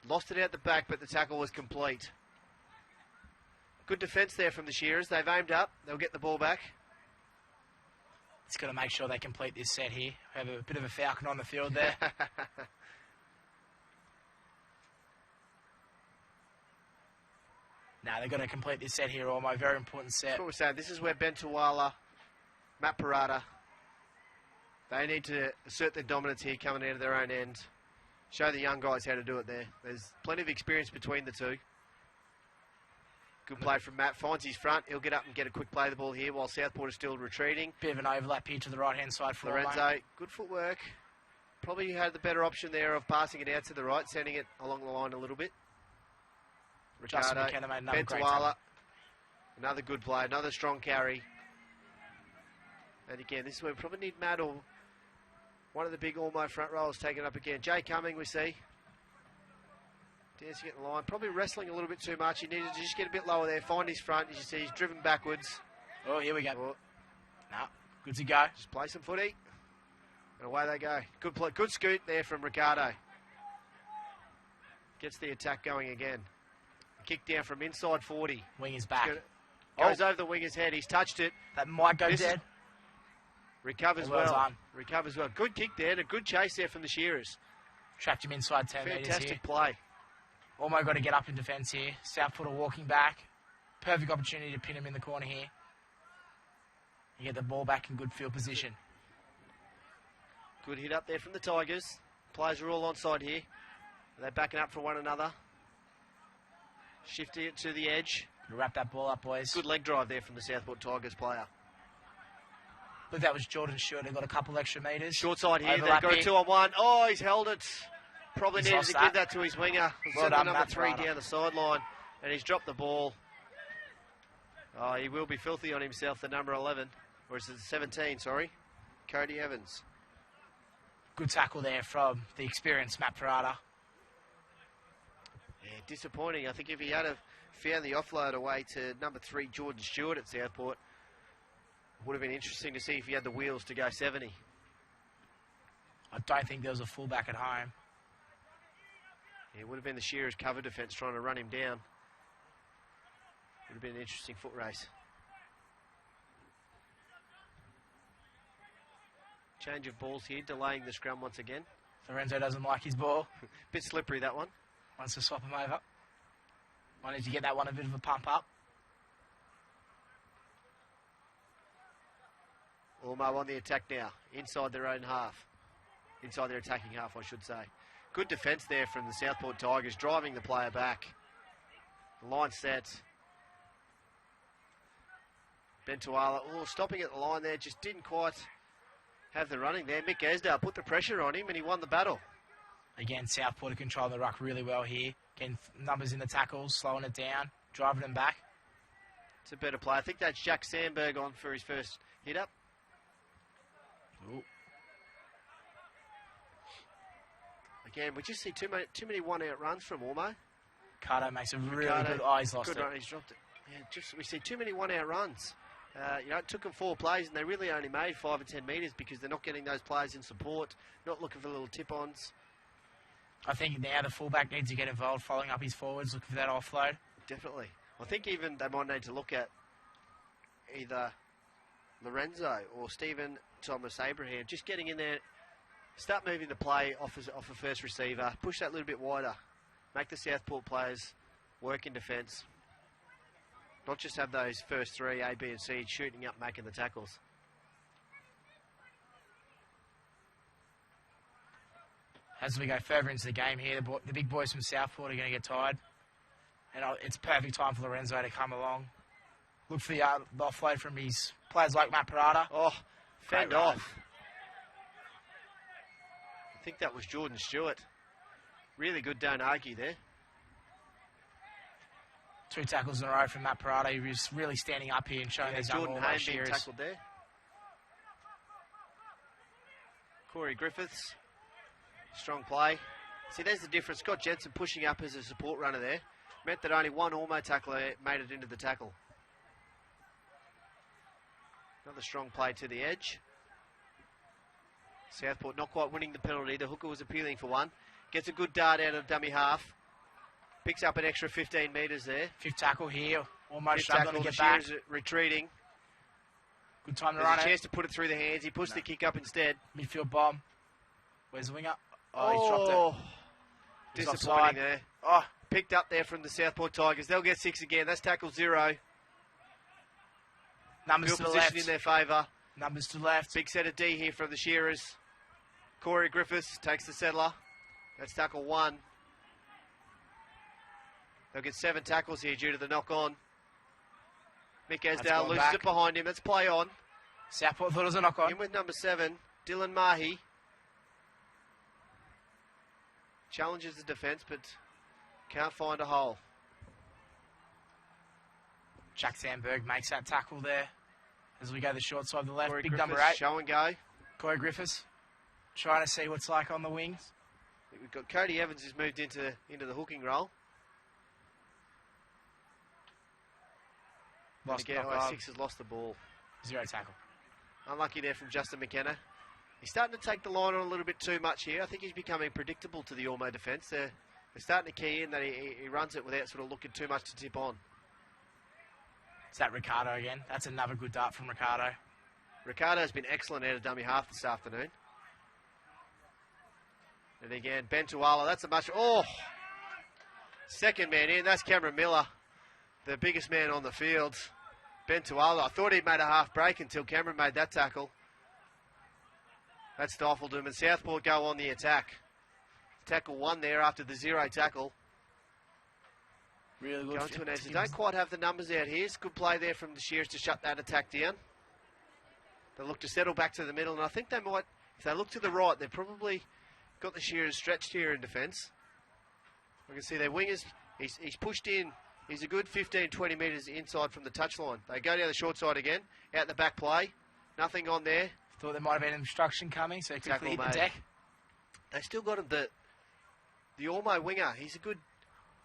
Lost it out the back, but the tackle was complete. Good defence there from the Shearers. They've aimed up. They'll get the ball back. It's got to make sure they complete this set here. Have a bit of a falcon on the field there. Now they've got to complete this set here, Ormeau. Very important set. That's what we're saying. This is where Ben Tuala, Matt Parada, they need to assert their dominance here coming out of their own end. Show the young guys how to do it there. There's plenty of experience between the two. Good play from Matt. Finds his front. He'll get up and get a quick play of the ball here while Southport is still retreating. Bit of an overlap here to the right-hand side for Lorenzo. Ormeau. Good footwork. Probably had the better option there of passing it out to the right, sending it along the line a little bit. Justin Ricardo, McKenna made another great Bentuala, tackle. another good play, another strong carry. And again, this is where we probably need Matt or one of the big Ormeau front rows taken up again. Jay Cumming, we see. Dancing at the line, probably wrestling a little bit too much. He needed to just get a bit lower there, find his front. As you see, he's driven backwards. Oh, here we go. Oh, No, good to go. just play some footy. And away they go. Good play, good scoot there from Ricardo. Gets the attack going again. Kick down from inside 40. Wing is back. Goes over the winger's head. He's touched it. That might go This is- dead. Recovers Well well. done. Recovers well. Good kick there and a good chase there from the Shearers. Trapped him inside 10 metres here. Fantastic play. Ormeau got to get up in defence here. Southport are walking back. Perfect opportunity to pin him in the corner here. And get the ball back in good field position. Good hit up there from the Tigers. Players are all onside here. They're backing up for one another. Shifting it to the edge. Gonna wrap that ball up, boys. Good leg drive there from the Southport Tigers player. Look, that was Jordan Stewart. They got a couple extra metres. Short side here. They've Overlap got a here. 2-on-1. Oh, he's held it. Probably He's needed lost to that. give that to his winger. Well Sent the done, number Matt 3 Parada. down the sideline. And he's dropped the ball. Oh, he will be filthy on himself, the number 11. Or is it 17, sorry. Cody Evans. Good tackle there from the experienced Matt Parada. Yeah, disappointing. I think if he had have found the offload away to number 3, Jordan Stewart at Southport, it would have been interesting to see if he had the wheels to go 70. I don't think there was a fullback at home. Yeah, it would have been the Shearers' cover defence trying to run him down. Would have been an interesting foot race. Change of balls here, delaying the scrum once again. Lorenzo doesn't like his ball. Bit slippery, that one. Wants to swap him over. Might need to get that one a bit of a pump up. Ormeau on the attack now, inside their own half. Inside their attacking half, I should say. Good defence there from the Southport Tigers, driving the player back. The line set. Bentuala, stopping at the line there, just didn't quite have the running there. Mick Esdale put the pressure on him and he won the battle. Again, Southport are controlling the ruck really well here. Getting numbers in the tackles, slowing it down, driving them back. It's a better play. I think that's Jack Sandberg on for his first hit up. Ooh. Again, we just see too many one-out runs from Ormeau. Ricardo makes a really Ricardo, good... Oh, he's lost Good it. run, he's dropped it. Yeah, we see too many one-out runs. It took them 4 plays and they really only made 5 or 10 metres because they're not getting those players in support, not looking for little tip-ons. I think now the fullback needs to get involved, following up his forwards, looking for that offload. Definitely. I think even they might need to look at either Lorenzo or Stephen Thomas Abraham, just getting in there, start moving the play off a first receiver, push that a little bit wider, make the Southport players work in defence. Not just have those first 3, A, B and C, shooting up, making the tackles. As we go further into the game here, the big boys from Southport are going to get tired. And it's perfect time for Lorenzo to come along. Look for the offload from his players like Matt Parada. Oh, fend Great run. off. I think that was Jordan Stewart. Really good Donagi there. 2 tackles in a row from Matt Parada. He was really standing up here and showing his young Jordan Ormeau Haynes being shearers. tackled there. Corey Griffiths. Strong play. See, there's the difference. Scott Jensen pushing up as a support runner there. Meant that only one Ormeau tackler made it into the tackle. Another strong play to the edge. Southport not quite winning the penalty. The hooker was appealing for one. Gets a good dart out of dummy half. Picks up an extra 15 metres there. Fifth tackle here. Almost Fifth struggling tackle, to get the back. Shearers retreating. Good time to There's run a it. chance to put it through the hands. He puts the kick up instead. Midfield bomb. Where's the winger? Oh, he's dropped it. He's Disappointing offside. there. Oh, Picked up there from the Southport Tigers. They'll get 6 again. That's tackle 0. numbers Field to the position left. in their favour. Numbers to the left. Big set of D here from the Shearers. Corey Griffiths takes the settler. That's tackle 1. They'll get 7 tackles here due to the knock-on. Mick Esdale gone loses back. it behind him. Let's play on. Southport thought it was a knock on. In with number 7, Dylan Mahi. Challenges the defence, but can't find a hole. Jack Sandberg makes that tackle there. As we go the short side of the left. Corey Big Griffiths, number 8. show and go. Corey Griffiths. Trying to see what's like on the wings. We've got Cody Evans who's moved into the hooking role. Lost Again, knock on. 6 has lost the ball. 0 tackle. Unlucky there from Justin McKenna. He's starting to take the line on a little bit too much here. I think he's becoming predictable to the Ormeau defence. They're starting to key in that he runs it without sort of looking too much to tip on. Is that Ricardo again? That's another good dart from Ricardo. Ricardo's been excellent out of dummy half this afternoon. And again, Ben Tuala, that's a much... Oh! Second man in, that's Cameron Miller, the biggest man on the field. Ben Tuala, I thought he'd made a half break until Cameron made that tackle. That stifled him, and Southport go on the attack. Tackle 1 there after the 0 tackle. Really good. Going to an edge. They don't quite have the numbers out here. It's a good play there from the Shearers to shut that attack down. They look to settle back to the middle, and I think they might, if they look to the right, they've probably got the Shearers stretched here in defence. I can see their wingers, he's pushed in. He's a good 15, 20 metres inside from the touchline. They go down the short side again, out the back play. Nothing on there. Thought there might have been an obstruction coming, so quickly Tackle hit the made. deck. They still got him, the Ormeau winger. He's a good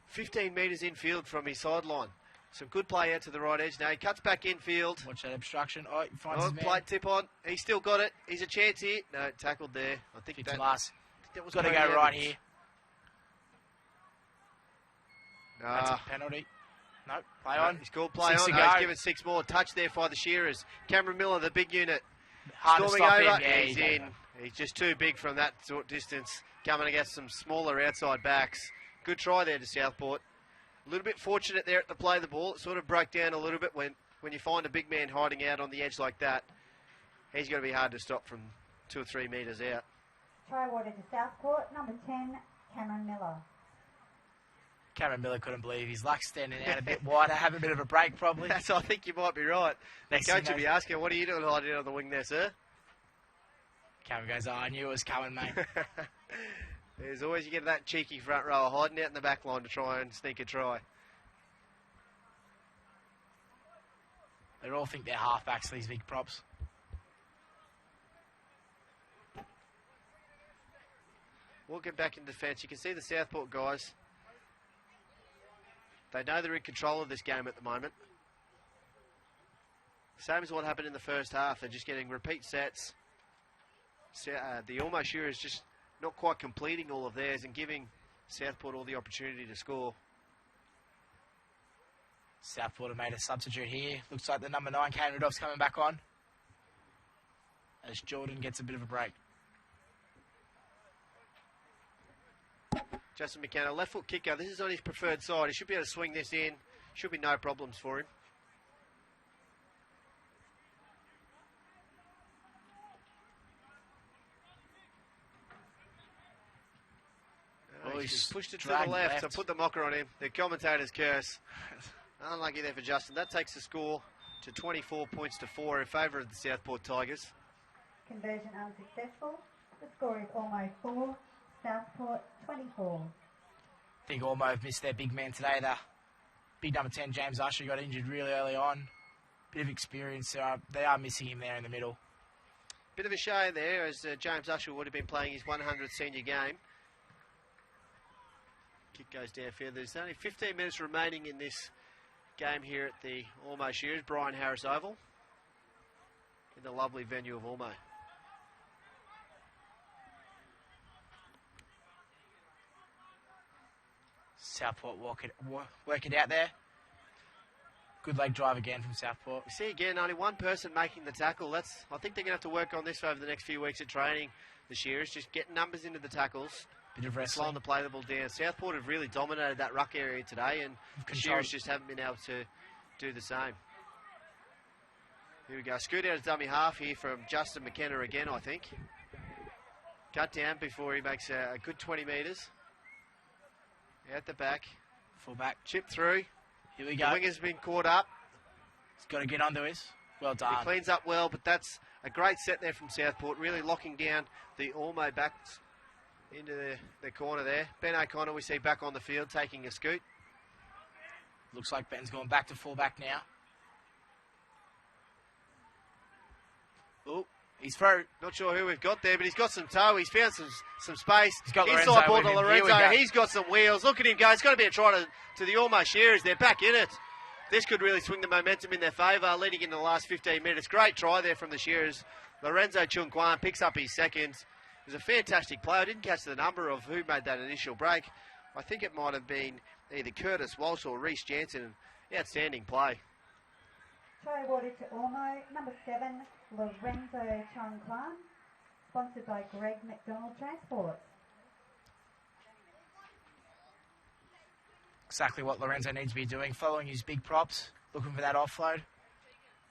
15 metres infield from his sideline. Some good play out to the right edge. Now he cuts back infield. Watch that obstruction. Oh, he finds Oh, his man. plate tip on. He's still got it. He's a chance here. No, tackled there. I think Fifth to that, last. that was Got to Cody go right Evans. here. That's Ah, a penalty. No, play no, on. he's called play 6 on. to Oh, he's go. given 6 more. Touch there by the Shearers. Cameron Miller, the big unit. Hard to Storming stop over. him. Yeah, He's in. He's just too big from that sort of distance. Coming against some smaller outside backs. Good try there to Southport. A little bit fortunate there at the play of the ball. It sort of broke down a little bit when you find a big man hiding out on the edge like that. He's going to be hard to stop from 2 or 3 metres out. Try water to Southport, number 10, Cameron Miller. Cameron Miller couldn't believe his luck standing out a bit wider, having a bit of a break probably. I think you might be right. The Next coach thing will be knows- asking, what are you doing hiding out on the wing there, sir? Cameron goes, oh, I knew it was coming, mate. There's always, you get that cheeky front row hiding out in the back line to try and sneak a try. They all think they're halfbacks, these big props. We'll get back in defence. You can see the Southport guys. They know they're in control of this game at the moment. Same as what happened in the first half. They're just getting repeat sets. The Ormeau Shearers just not quite completing all of theirs and giving Southport all the opportunity to score. Southport have made a substitute here. Looks like the number 9, Kane Rudolph's coming back on. As Jordan gets a bit of a break. Justin McKenna, left foot kicker. This is on his preferred side. He should be able to swing this in. Should be no problems for him. Oh, He's he's pushed it to the dragged left. left. I put the mocker on him. The commentator's curse. Unlucky there for Justin. That takes the score to 24 points to 4 in favour of the Southport Tigers. Conversion unsuccessful. The score is Ormeau 4, Southport 24. I think Ormeau have missed their big man today. The big number 10, James Usher, got injured really early on. Bit of experience. They are missing him there in the middle. Bit of a shame there, as James Usher would have been playing his 100th senior game. Kick goes downfield. There's only 15 minutes remaining in this game here at the Ormeau Shearers, Brian Harris Oval, in the lovely venue of Ormeau. Southport work it out there. Good leg drive again from Southport. You see again, only one person making the tackle. I think they're going to have to work on this over the next few weeks at training. The Shearers just getting numbers into the tackles. Bit of wrestling. Slowing the play the ball down. Southport have really dominated that ruck area today, and the Shearers just haven't been able to do the same. Here we go. Scoot out of dummy half here from Justin McKenna again, I think. Cut down before he makes a good 20 metres. Out the back. Full back. Chip through. Here we go. The winger's been caught up. He's got to get onto his. Well done. He cleans up well, but that's a great set there from Southport, really locking down the Ormeau backs into the corner there. Ben O'Connor we see back on the field taking a scoot. Looks like Ben's going back to full back now. Oh, he's through. Not sure who we've got there, but he's got some toe. He's found some space. He's got inside ball to Lorenzo. Lorenzo. He's got some wheels. Look at him go. It's got to be a try to the Ormeau Shearers. They're back in it. This could really swing the momentum in their favour, leading into the last 15 minutes. Great try there from the Shearers. Lorenzo Chung Kwan picks up his second. It was a fantastic play. I didn't catch the number of who made that initial break. I think it might have been either Curtis Walsh or Reece Jansen. Outstanding play. Try awarded to Ormeau, number 7, Lorenzo Chung Kwan, sponsored by Greg McDonald Transport. Exactly what Lorenzo needs to be doing, following his big props, looking for that offload,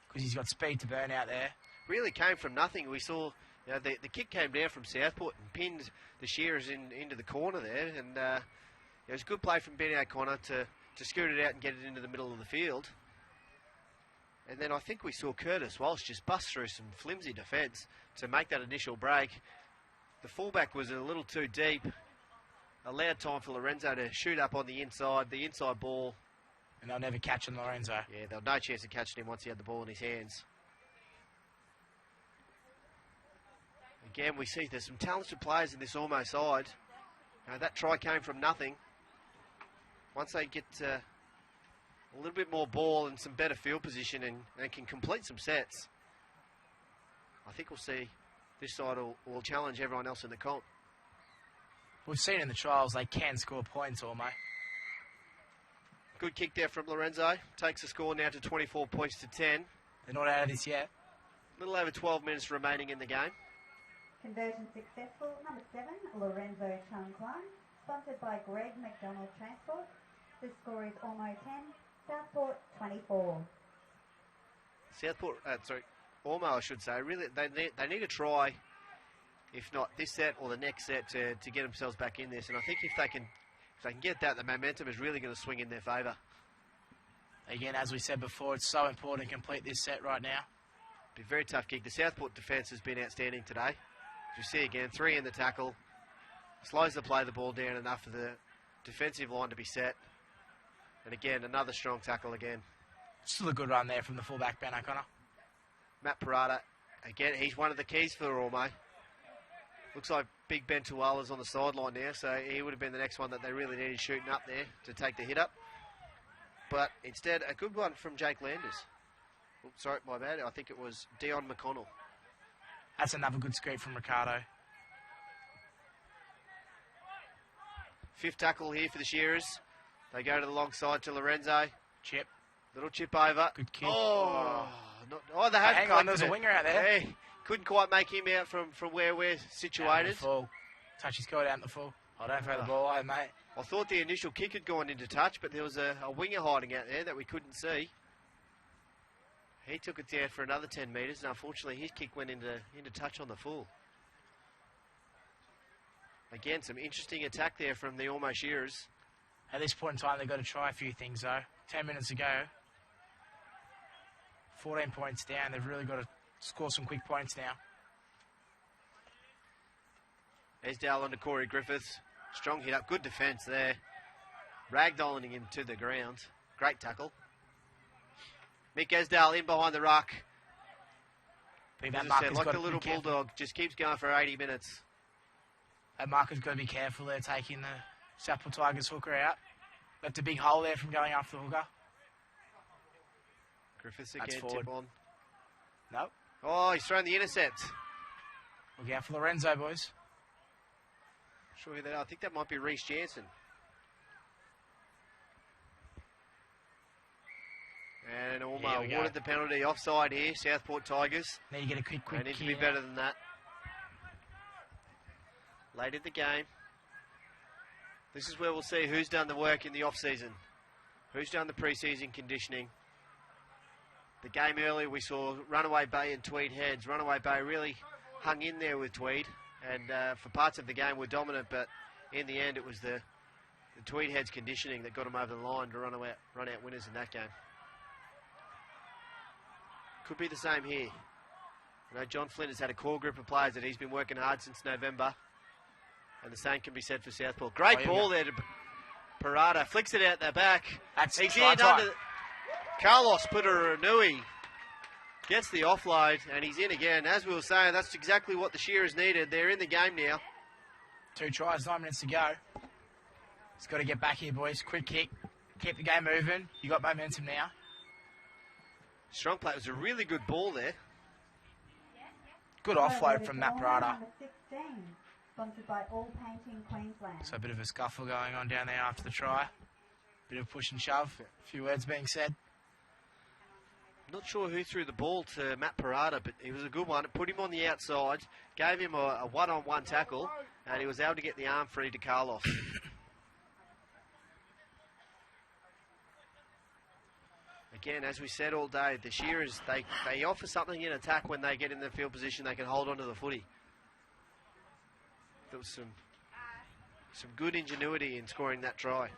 because he's got speed to burn out there. Really came from nothing. We saw the kick came down from Southport and pinned the Shearers into the corner there, and it was a good play from Ben O'Connor to scoot it out and get it into the middle of the field. And then I think we saw Curtis Walsh just bust through some flimsy defence to make that initial break. The fullback was a little too deep. Allowed time for Lorenzo to shoot up on the inside ball. And they'll never catch him, Lorenzo. Yeah, they'll no chance of catching him once he had the ball in his hands. Again, we see there's some talented players in this Ormeau side. That try came from nothing. Once they get a little bit more ball and some better field position and can complete some sets, I think we'll see this side will challenge everyone else in the comp. We've seen in the trials they can score points, Ormeau. Good kick there from Lorenzo. Takes the score now to 24 points to 10. They're not out of this yet. A little over 12 minutes remaining in the game. Conversion successful, number 7, Lorenzo Chung Kwan, sponsored by Greg McDonald Transport. The score is Ormeau 10, Southport 24. Ormeau, I should say. Really, they need to try, if not this set or the next set, to get themselves back in this. And I think if they can get that, the momentum is really going to swing in their favour. Again, as we said before, it's so important to complete this set right now. Be a very tough kick. The Southport defence has been outstanding today. As you see again, 3 in the tackle. Slows the ball down enough for the defensive line to be set. And again, another strong tackle again. Still a good run there from the fullback, Ben O'Connor. Matt Parada, again, he's one of the keys for Ormeau. Looks like Big Ben Tuala's on the sideline now, so he would have been the next one that they really needed shooting up there to take the hit up. But instead, a good one from Jake Landers. Oops, sorry, my bad. I think it was Dion McConnell. That's another good scoop from Ricardo. 5th tackle here for the Shearers. They go to the long side to Lorenzo. Chip. Little chip over. Good kick. They had hang on, there's a winger out there. Hey, couldn't quite make him out from where we're situated. Touch his goal down the full. I don't throw the ball away, mate. I thought the initial kick had gone into touch, but there was a winger hiding out there that we couldn't see. He took it down for another 10 metres, and unfortunately his kick went into touch on the full. Again, some interesting attack there from the Ormeau Shearers. At this point in time, they've got to try a few things, though. 10 minutes ago, 14 points down. They've really got to score some quick points now. Esdale onto Corey Griffiths. Strong hit up. Good defence there. Ragdolling him to the ground. Great tackle. Mick Esdale in behind the ruck. Like the little bulldog, just keeps going for 80 minutes. That marker's got to be careful there, taking Southport Tigers hooker out. Left a big hole there from going after the hooker. Griffiths That's again, forward. tip on. Nope. Oh, he's thrown the intercept. Look out for Lorenzo, boys. Sure who that. I think that might be Reece Jansen. And Here Ormeau we go. awarded the penalty. Offside here, Southport Tigers. Need to get a quick They need to key be now. better than that. Late in the game. This is where we'll see who's done the work in the off-season. Who's done the pre-season conditioning. The game earlier we saw Runaway Bay and Tweed heads. Runaway Bay really hung in there with Tweed. And for parts of the game were dominant, but in the end it was the Tweed heads conditioning that got them over the line to run out winners in that game. Could be the same here. I know John Flint has had a core group of players that he's been working hard since November. And the same can be said for Southport. Great ball there to Parada. Flicks it out the back. That's He's try in time. under Carlos Putarunui. Gets the offload and he's in again. As we were saying, that's exactly what the Shearers needed. They're in the game now. 2 tries, 9 minutes to go. He's got to get back here, boys. Quick kick. Keep the game moving. You got momentum now. Strong play. It was a really good ball there. Good offload from Matt Parada. Number 16, sponsored by All Painting Queensland. So a bit of a scuffle going on down there after the try. Bit of push and shove. A few words being said. Not sure who threw the ball to Matt Parada, but it was a good one. It put him on the outside, gave him a one-on-one tackle, and he was able to get the arm free to Carlos. Again, as we said all day, the Shearers, they offer something in attack when they get in the field position. They can hold on to the footy. There was some good ingenuity in scoring that try.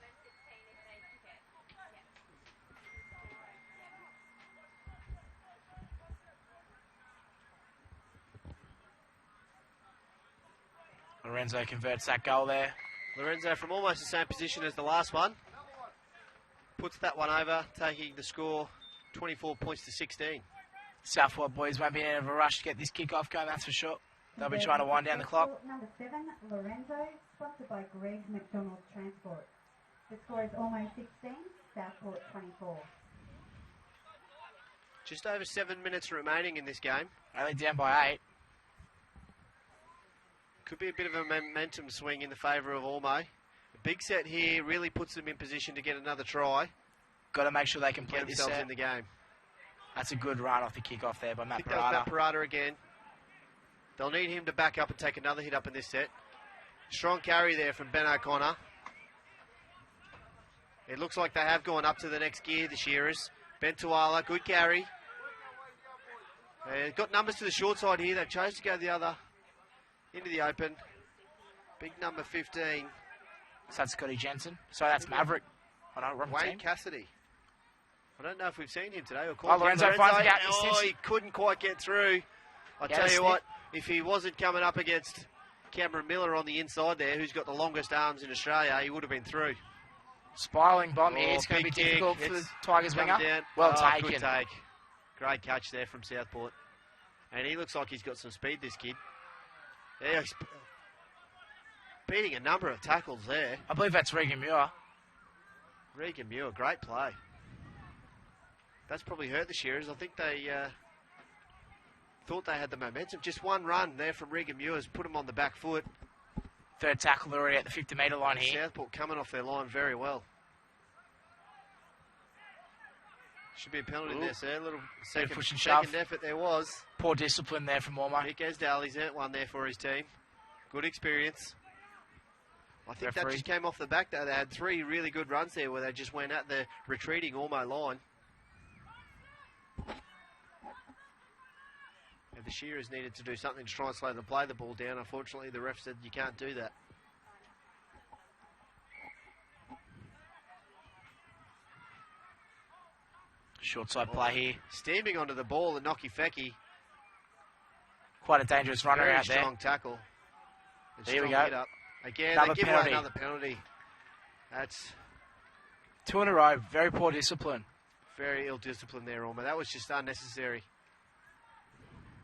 Lorenzo converts that goal there. Lorenzo from almost the same position as the last one. Puts that one over, taking the score 24 points to 16. Southport boys won't be in a rush to get this kick-off going, that's for sure. They'll be trying to wind down the clock. Number 7, Lorenzo, sponsored by Greg McDonald Transport. The score is almost 16, Southport 24. Just over 7 minutes remaining in this game. Only down by 8. Could be a bit of a momentum swing in the favour of Ormeau. A big set here really puts them in position to get another try. Got to make sure they Get complete this themselves set. in the game. That's a good run off the kick-off there by I Matt think that was Matt Parada. Parada again. They'll need him to back up and take another hit up in this set. Strong carry there from Ben O'Connor. It looks like they have gone up to the next gear, the Shearers. Ben Tuala, good carry. They've got numbers to the short side here. They've chose to go the other into the open. Big number 15. So that's Scotty Jensen. So that's Maverick. I don't remember Wayne team. Cassidy. I don't know if we've seen him today or Oh, called him. Lorenzo finds the gap. Oh, he couldn't quite get through. I Yeah, tell you snip. what, if he wasn't coming up against Cameron Miller on the inside there, who's got the longest arms in Australia, he would have been through. Spiraling bomb here. Oh, It's going to be big kick. difficult for the It's Tigers coming winger. down. Well Oh, taken. Good take. Great catch there from Southport. And he looks like he's got some speed, this kid. Yeah, he's beating a number of tackles there. I believe that's Regan Muir. Regan Muir, great play. That's probably hurt the Shearers. I think they thought they had the momentum. Just one run there from Regan Muir has put them on the back foot. Third tackle already at the 50-metre line here. Southport coming off their line very well. Should be a penalty Ooh. there, sir. A little push and second shove. effort there was. Poor discipline there from Ormeau. Nick Esdale, he's earned one there for his team. Good experience. I think that Referee. just came off the back though. They had 3 really good runs there where they just went at the retreating Ormeau line. And the Shearers needed to do something to try and slow them play the ball down. Unfortunately, the ref said you can't do that. Short side play here. Steaming onto the ball, and Noki Feki. Quite a dangerous runner Very out there. strong tackle. And There we strong go. hit up. Again, Another they give penalty. away another penalty. That's 2 in a row. Very poor discipline. very ill discipline there, Ormeau. That was just unnecessary.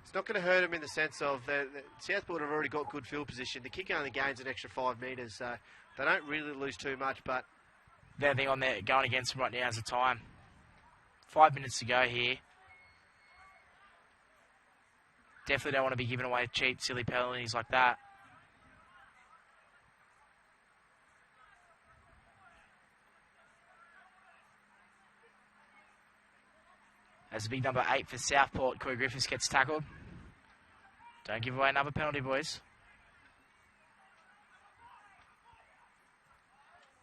It's not going to hurt them in the sense of Southport have already got good field position. The kick only gains an extra 5 metres, so they don't really lose too much. But the only thing on there going against them right now is the time. 5 minutes to go here. Definitely don't want to be giving away cheap, silly penalties like that. As the big number 8 for Southport, Corey Griffiths gets tackled. Don't give away another penalty, boys.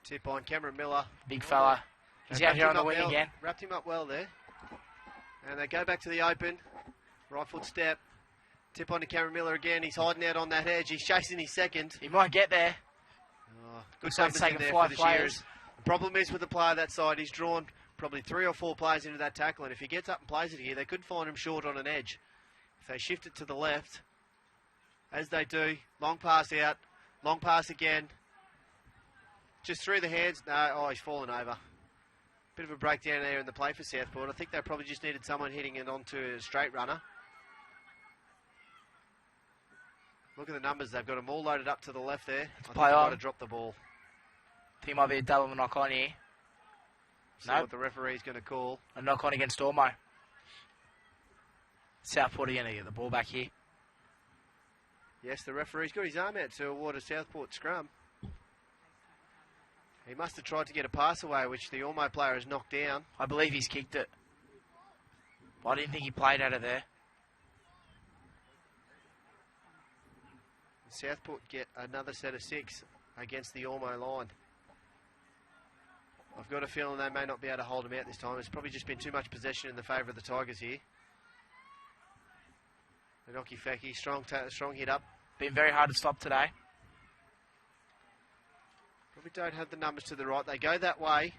tip on Cameron Miller. Big fella. He's out here on the wing again. Wrapped him up well there. And they go back to the open. Right foot step. Tip on to Cameron Miller again. He's hiding out on that edge. He's chasing his second. He might get there. Oh, good numbers in there for the Shearers. The problem is with the player that side, he's drawn probably 3 or 4 players into that tackle, and if he gets up and plays it here, they could find him short on an edge. If they shift it to the left, as they do, long pass out, long pass again. Just through the hands. No, oh, he's fallen over. Bit of a breakdown there in the play for Southport. I think they probably just needed someone hitting it onto a straight runner. Look at the numbers. They've got them all loaded up to the left there. I think they've got to drop the ball. I think it might be a double knock on here. See what the referee's going to call. A knock on against Ormeau. Southport are going to get the ball back here. Yes, the referee's got his arm out to award a Southport scrum. He must have tried to get a pass away, which the Ormeau player has knocked down. I believe he's kicked it. I didn't think he played at it there. Southport get another set of 6 against the Ormeau line. I've got a feeling they may not be able to hold him out this time. It's probably just been too much possession in the favour of the Tigers here. Inoki Feki, strong hit up. Been very hard to stop today. Probably don't have the numbers to the right. They go that way.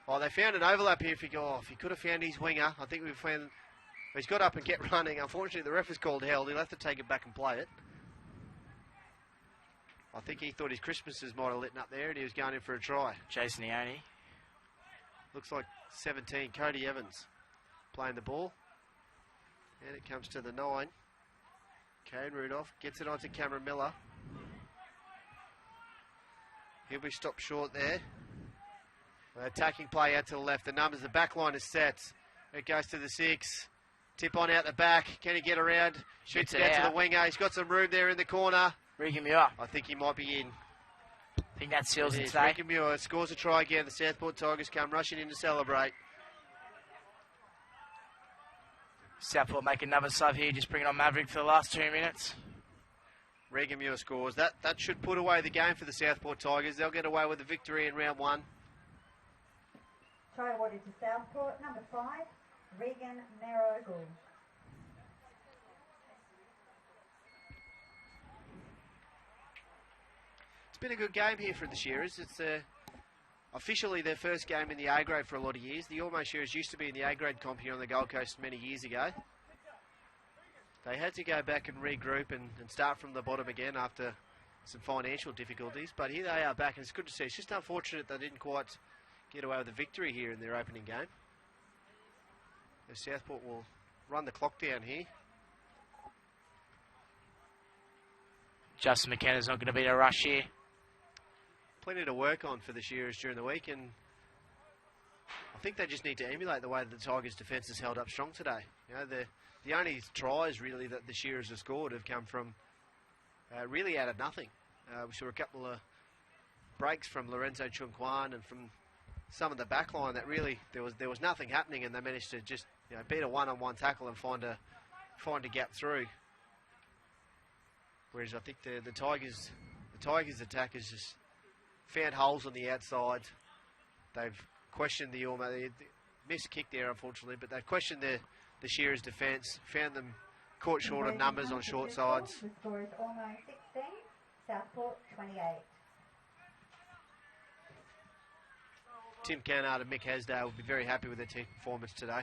Oh, they found an overlap here. If he could have found his winger, I think we've found. He's got up and kept running. Unfortunately, the ref has called held. He'll have to take it back and play it. I think he thought his Christmases might have lit up there and he was going in for a try. Jason Ione. Looks like 17, Cody Evans playing the ball. And it comes to the 9. Kane Rudolph gets it onto Cameron Miller. He'll be stopped short there. Attacking play out to the left. The numbers, the back line is set. It goes to the 6. Tip on out the back. Can he get around? Shoots it out to the winger. He's got some room there in the corner. Regan Muir. I think he might be in. I think that seals it today. Regan Muir scores a try again. The Southport Tigers come rushing in to celebrate. Southport make another sub here, just bringing on Maverick for the last 2 minutes. Regan Muir scores. That should put away the game for the Southport Tigers. They'll get away with the victory in round 1. Try awarded to Southport, number 5, Regan Marogle. It's been a good game here for the Shearers. It's officially their first game in the A grade for a lot of years. The Ormeau Shearers used to be in the A grade comp here on the Gold Coast many years ago. They had to go back and regroup and start from the bottom again after some financial difficulties. But here they are back, and it's good to see. It's just unfortunate they didn't quite get away with the victory here in their opening game. The Southport will run the clock down here. Justin McKenna's not going to be a rush here. Plenty to work on for the Shearers during the week, and I think they just need to emulate the way that the Tigers' defence has held up strong today. You know, the only tries really that the Shearers have scored have come from really out of nothing. We saw a couple of breaks from Lorenzo Chunquan and from some of the back line that really there was nothing happening, and they managed to just beat a one-on-one tackle and find a gap through. Whereas I think the Tigers' attack has just found holes on the outside. They've questioned the Ormeau. They missed kick there, unfortunately, but they've questioned the Shearers' defence, found them caught short of numbers on short sides. The score is Ormeau 16, Southport 28. Tim Cannard and Mick Hasdale will be very happy with their team performance today.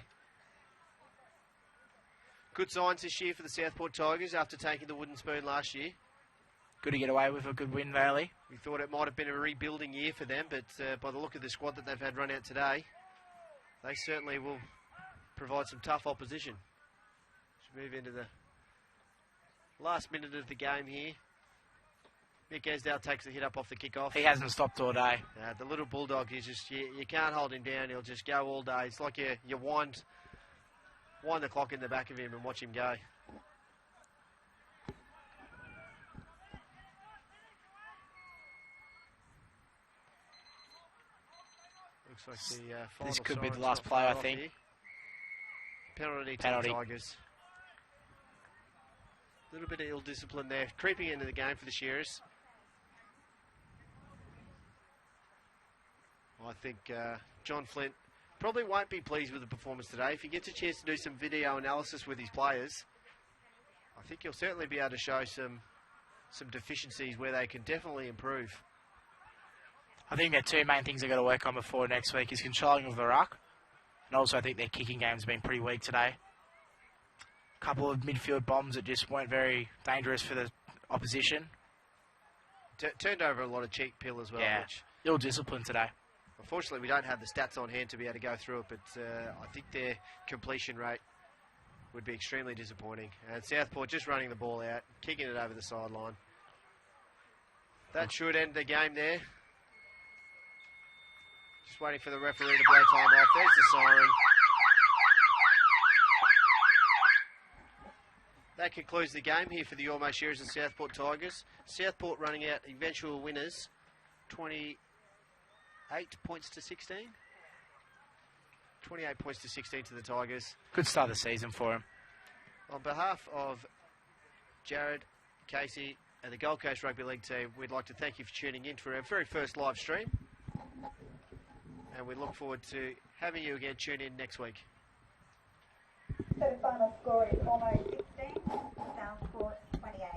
Good signs this year for the Southport Tigers after taking the wooden spoon last year. Good to get away with a good win, Bailey. We thought it might have been a rebuilding year for them, but by the look of the squad that they've had run out today, they certainly will provide some tough opposition. move into the last minute of the game here. Mick Esdale takes the hit up off the kickoff. He hasn't stopped all day. The little bulldog, you can't hold him down. He'll just go all day. It's like you wind the clock in the back of him and watch him go. Looks like the final This could be the siren's last not play, far I off think. here. Penalty to Penalty. the Tigers. A little bit of ill discipline there, creeping into the game for the Shearers. I think John Flint probably won't be pleased with the performance today. If he gets a chance to do some video analysis with his players, I think he'll certainly be able to show some deficiencies where they can definitely improve. I think the two main things they've got to work on before next week is controlling of the ruck, and also I think their kicking game's been pretty weak today. A couple of midfield bombs that just weren't very dangerous for the opposition. Turned over a lot of cheap pill as well. Yeah, Which ill discipline today. unfortunately we don't have the stats on hand to be able to go through it, but I think their completion rate would be extremely disappointing. And Southport just running the ball out, kicking it over the sideline. That should end the game there. Just waiting for the referee to blow time off. There's the siren. That concludes the game here for the Ormeau Shearers and Southport Tigers. Southport running out eventual winners, 28 points to 16. 28 points to 16 to the Tigers. Good start of the season for him. On behalf of Jared, Casey and the Gold Coast Rugby League team, we'd like to thank you for tuning in for our very first live stream. And we look forward to having you again tune in next week. So the final score is Ormeau 16, Southport 28.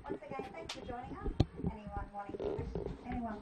Once again, thanks for joining us. Anyone